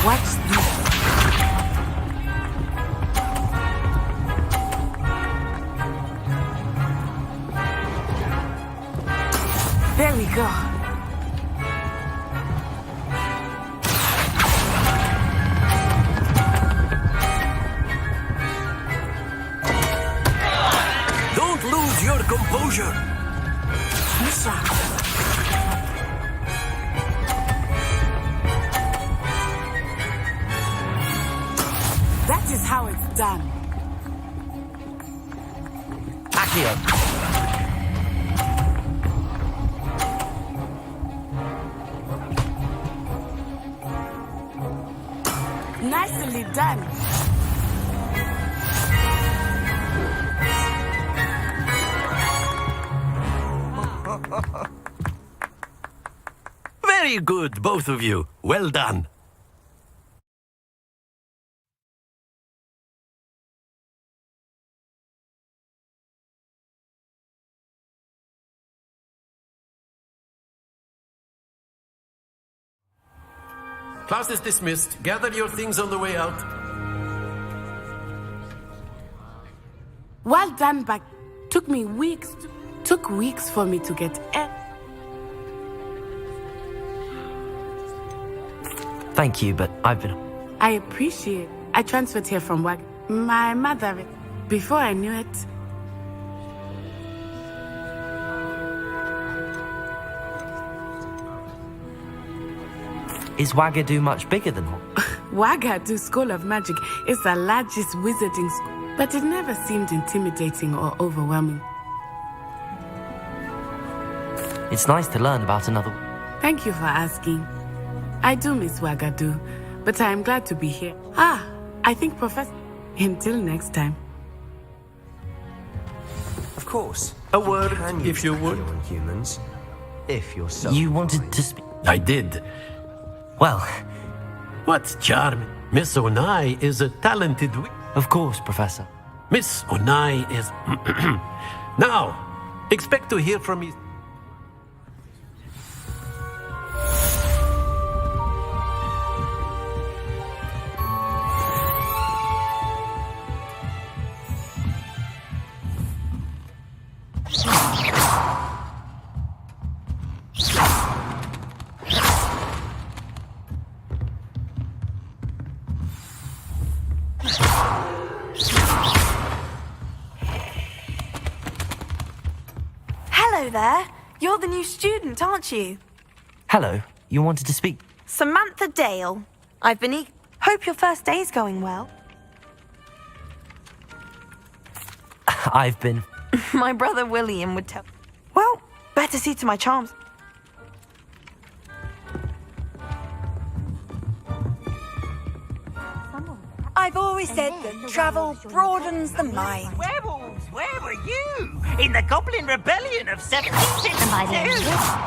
What's this? There we go. Don't lose your composure. Misha. That is how it's done. Accio. Nicely done. Very good, both of you. Well done. Class is dismissed. Gather your things on the way out. Well done, but took weeks for me to get Thank you, but I've been... I appreciate. I transferred here from work. My mother, before I knew it. Is Wagadu much bigger than Wagadu School of Magic is the largest wizarding school, but it never seemed intimidating or overwhelming. It's nice to learn about another... Thank you for asking. I do miss Wagadu, but I am glad to be here. I think Professor... Until next time. Of course. A word, if you would. On humans, if you're so... You wanted to speak... I did. Well... What charm. Miss Onai is a talented... Of course, Professor. Miss Onai is... Now, expect to hear from me... Hello there. You're the new student, aren't you? Hello, you wanted to speak? Samantha Dale. I've been Hope your first day's going well. I've been... My brother William would tell... Well, better see to my charms. I've always said that travel broadens the mind. Werewolves, where were you? In the Goblin Rebellion of 1762. And by the end of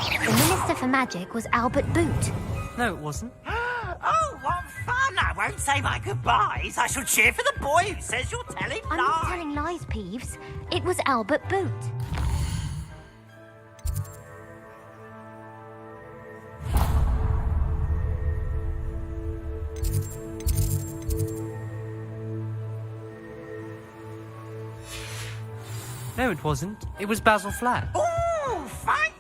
it, the Minister for Magic was Albert Boot. No, it wasn't. Oh, what fun! I won't say my goodbyes. I shall cheer for the boy who says you're telling I'm lies. not telling lies, Peeves. It was Albert Boot. No, it wasn't. It was Basil Flack. Ooh, fight!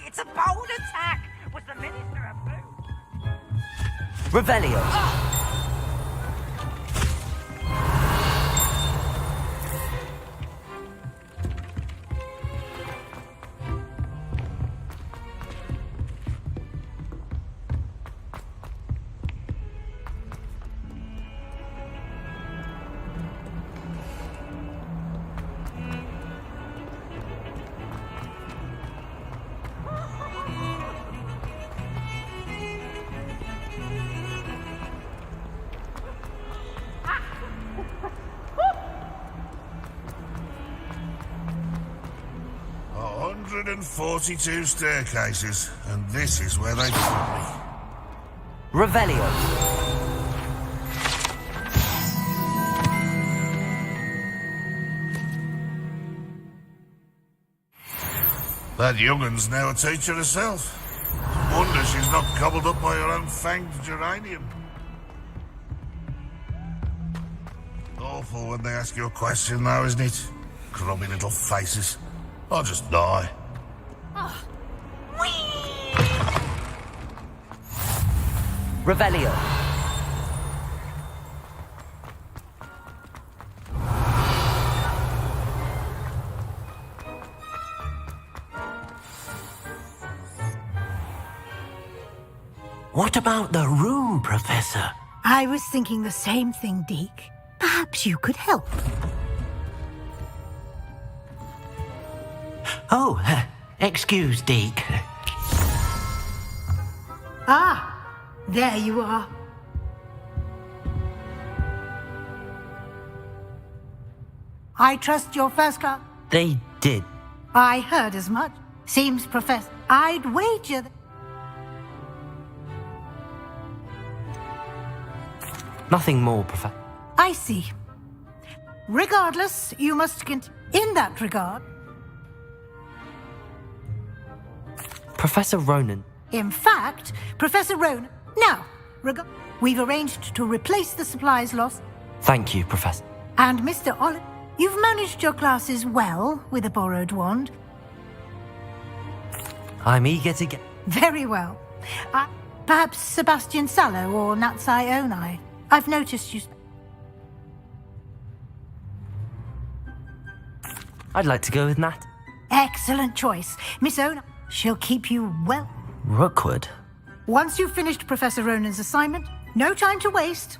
It's a bold attack. Was the Minister a boot? Revelio. ...142 staircases, and this is where they put me. Revelio. That young'un's now a teacher herself. Wonder she's not gobbled up by her own fanged geranium. Awful when they ask you a question though, isn't it? Grubby little faces. I'll just die. Revelio. What about the room, Professor? I was thinking the same thing, Deke. Perhaps you could help. Oh, excuse, Deke. Ah, there you are. I trust your first class. They did. I heard as much. Seems, Professor, I'd wager that... Nothing more, Professor. I see. Regardless, you must in that regard. Professor Ronan. In fact, Professor Ronan... Now, we've arranged to replace the supplies lost. Thank you, Professor. And Mr. Olive, you've managed your classes well with a borrowed wand. I'm eager to get... Very well. Perhaps Sebastian Sallow or Natsai Onai. I've noticed you... I'd like to go with Nat. Excellent choice. Miss Onai, she'll keep you well. Rookwood? Once you've finished Professor Ronan's assignment, no time to waste.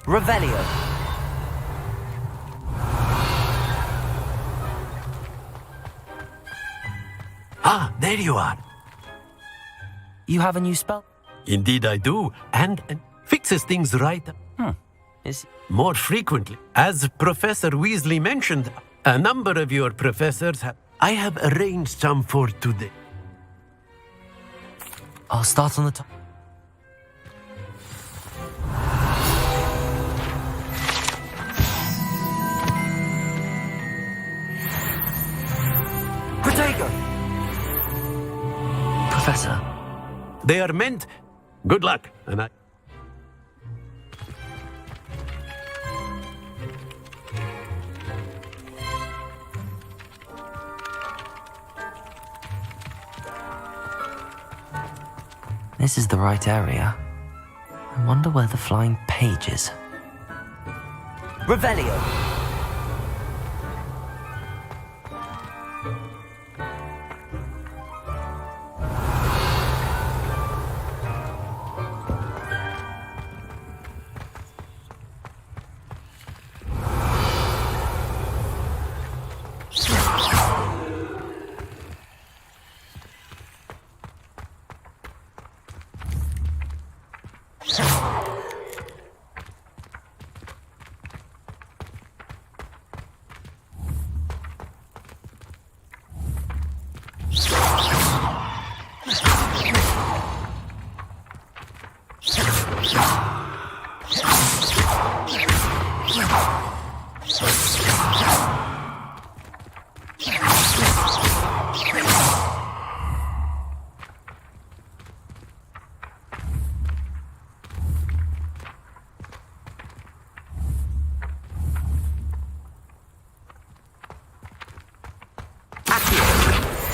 Revelio. Ah, there you are. You have a new spell? Indeed I do, and fixes things right more frequently. As Professor Weasley mentioned, a number of your professors I have arranged some for today. I'll start on the top. Protego! Professor. They are meant... Good luck, and I... This is the right area. I wonder where the flying page is. Revelio!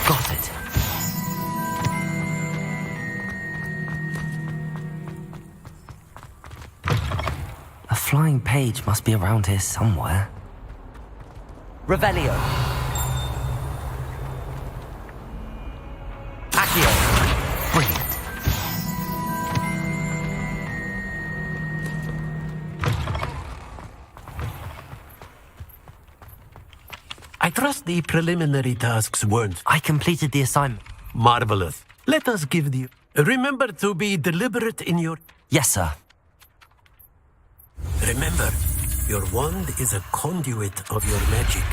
Got it. A flying page must be around here somewhere. Revelio. Accio. Brilliant. I trust the preliminary tasks weren't... I completed the assignment. Marvelous. Let us give the... Remember to be deliberate in your... Yes, sir. Remember, your wand is a conduit of your magic.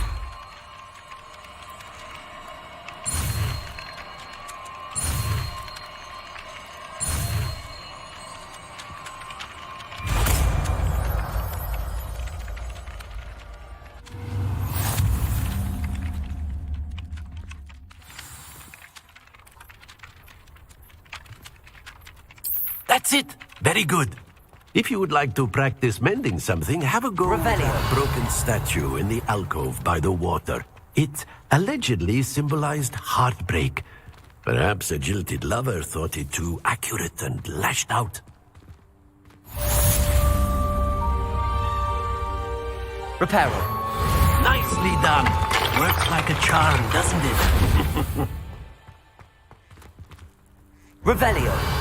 That's it. Very good. If you would like to practice mending something, have a go at a broken statue in the alcove by the water. It allegedly symbolized heartbreak. Perhaps a jilted lover thought it too accurate and lashed out. Repair it. Nicely done. Works like a charm, doesn't it? Revelio.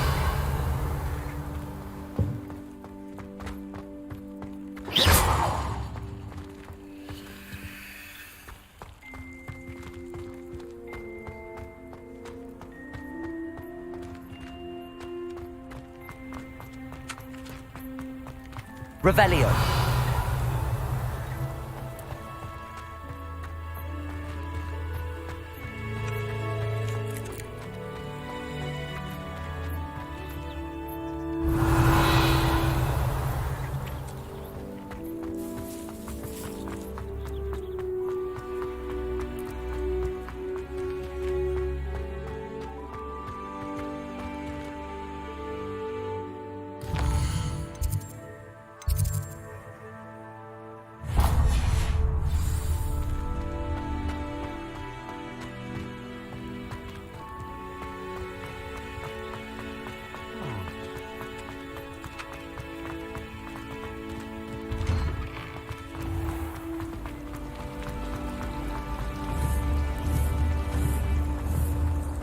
Revelio.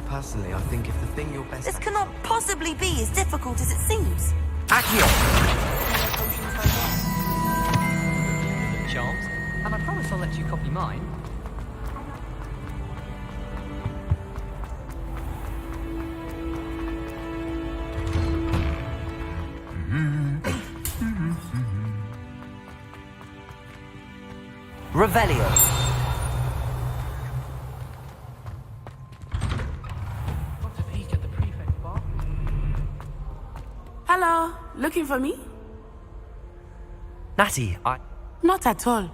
Personally, I think if the thing you're best This cannot possibly be as difficult as it seems. Accio. Charms, and I promise I'll let you copy mine. Revelio. Hello, looking for me? Natty, Not at all.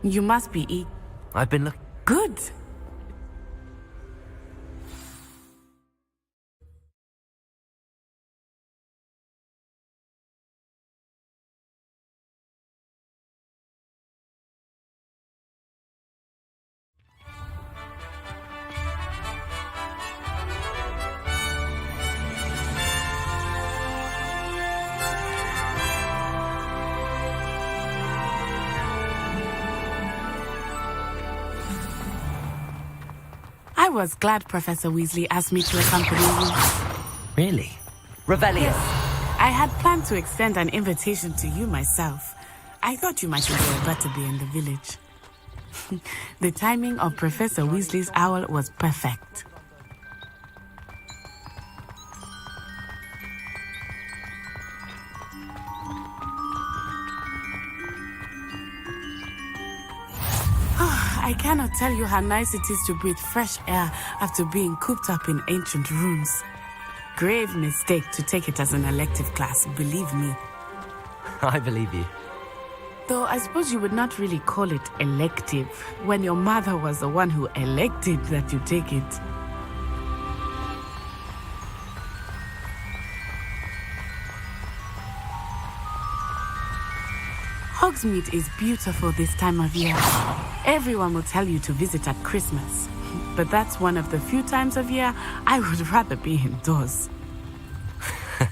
You must be E. I've been looking. Good. was glad Professor Weasley asked me to accompany you. Really? Revelio. Yes. I had planned to extend an invitation to you myself. I thought you might enjoy a butterbeer in the village. The timing of Professor Weasley's owl was perfect. I cannot tell you how nice it is to breathe fresh air after being cooped up in ancient rooms. Grave mistake to take it as an elective class, believe me. I believe you. Though I suppose you would not really call it elective when your mother was the one who elected that you take it. Hogsmeade is beautiful this time of year. Everyone will tell you to visit at Christmas. But that's one of the few times of year I would rather be indoors.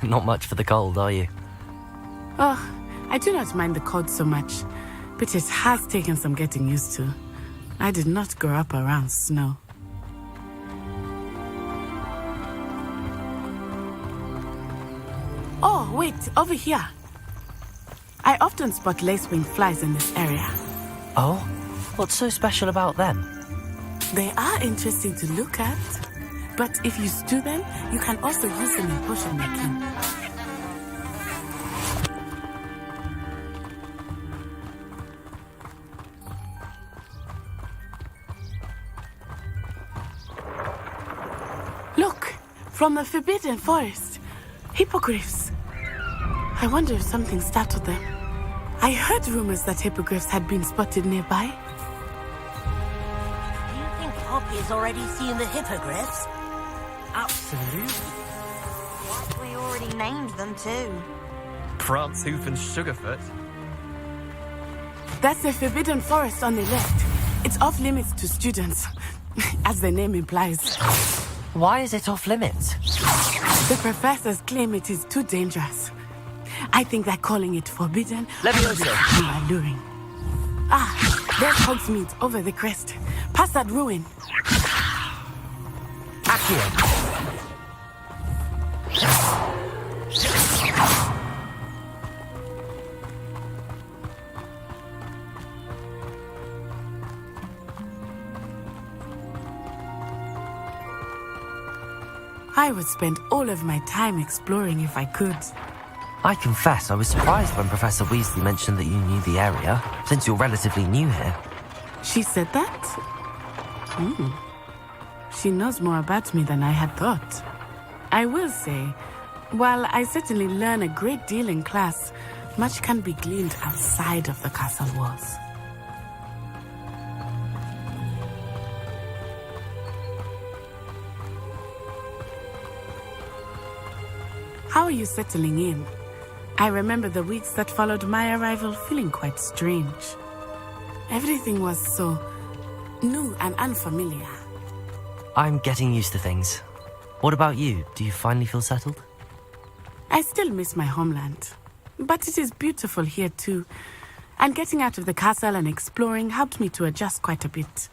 Not much for the cold, are you? Oh, I do not mind the cold so much, but it has taken some getting used to. I did not grow up around snow. Oh, wait, over here. I often spot lacewing flies in this area. Oh? What's so special about them? They are interesting to look at, but if you stew them, you can also use them in potion making. Look, from the Forbidden Forest, hippogriffs. I wonder if something startled them. I heard rumors that hippogriffs had been spotted nearby. Do you think Poppy's already seen the hippogriffs? Absolutely. What, we already named them too. Prance, Hoof, and Sugarfoot. That's the Forbidden Forest on the left. It's off limits to students, as the name implies. Why is it off limits? The professors claim it is too dangerous. I think that calling it forbidden is too alluring. Ah, there's Hogsmeade over the crest. Past that ruin. Accio. I would spend all of my time exploring if I could. I confess I was surprised when Professor Weasley mentioned that you knew the area, since you're relatively new here. She said that? She knows more about me than I had thought. I will say, while I certainly learn a great deal in class, much can be gleaned outside of the castle walls. How are you settling in? I remember the weeks that followed my arrival feeling quite strange. Everything was so new and unfamiliar. I'm getting used to things. What about you? Do you finally feel settled? I still miss my homeland, but it is beautiful here too. And getting out of the castle and exploring helped me to adjust quite a bit.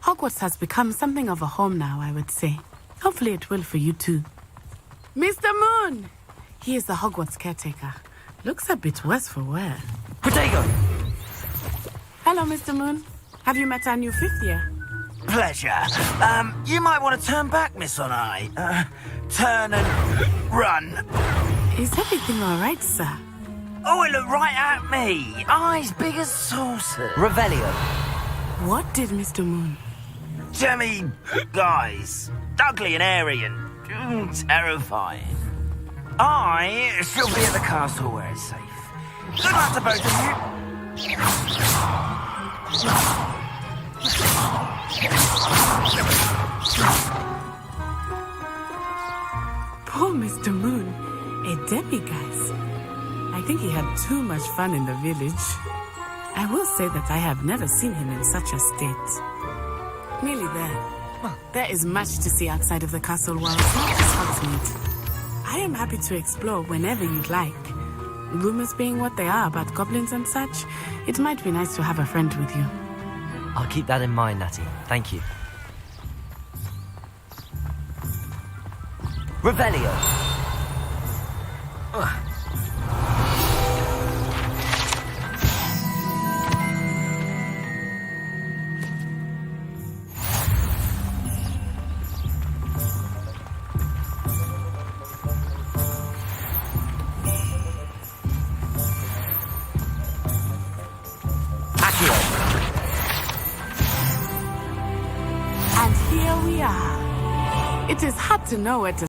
Hogwarts has become something of a home now, I would say. Hopefully it will for you too. Mr. Moon! He is the Hogwarts caretaker. Looks a bit worse for wear. Potato! Hello, Mr. Moon. Have you met our new fifth year? Pleasure. You might want to turn back, Miss On-Eye. Turn and run. Is everything all right, sir? Oh, it looked right at me. Eyes big as saucers. Revelio. What did Mr. Moon? Jemmy guys. Ugly and airy and terrifying. I shall be at the castle where it's safe. Good luck to both of you. Poor Mr. Moon. A demiguise. I think he had too much fun in the village. I will say that I have never seen him in such a state. Nearly there. There is much to see outside of the castle walls, not just Hogsmeade. I am happy to explore whenever you'd like. Rumors being what they are about goblins and such, it might be nice to have a friend with you. I'll keep that in mind, Natty. Thank you. Revelio. And here we are. It is hard to know where to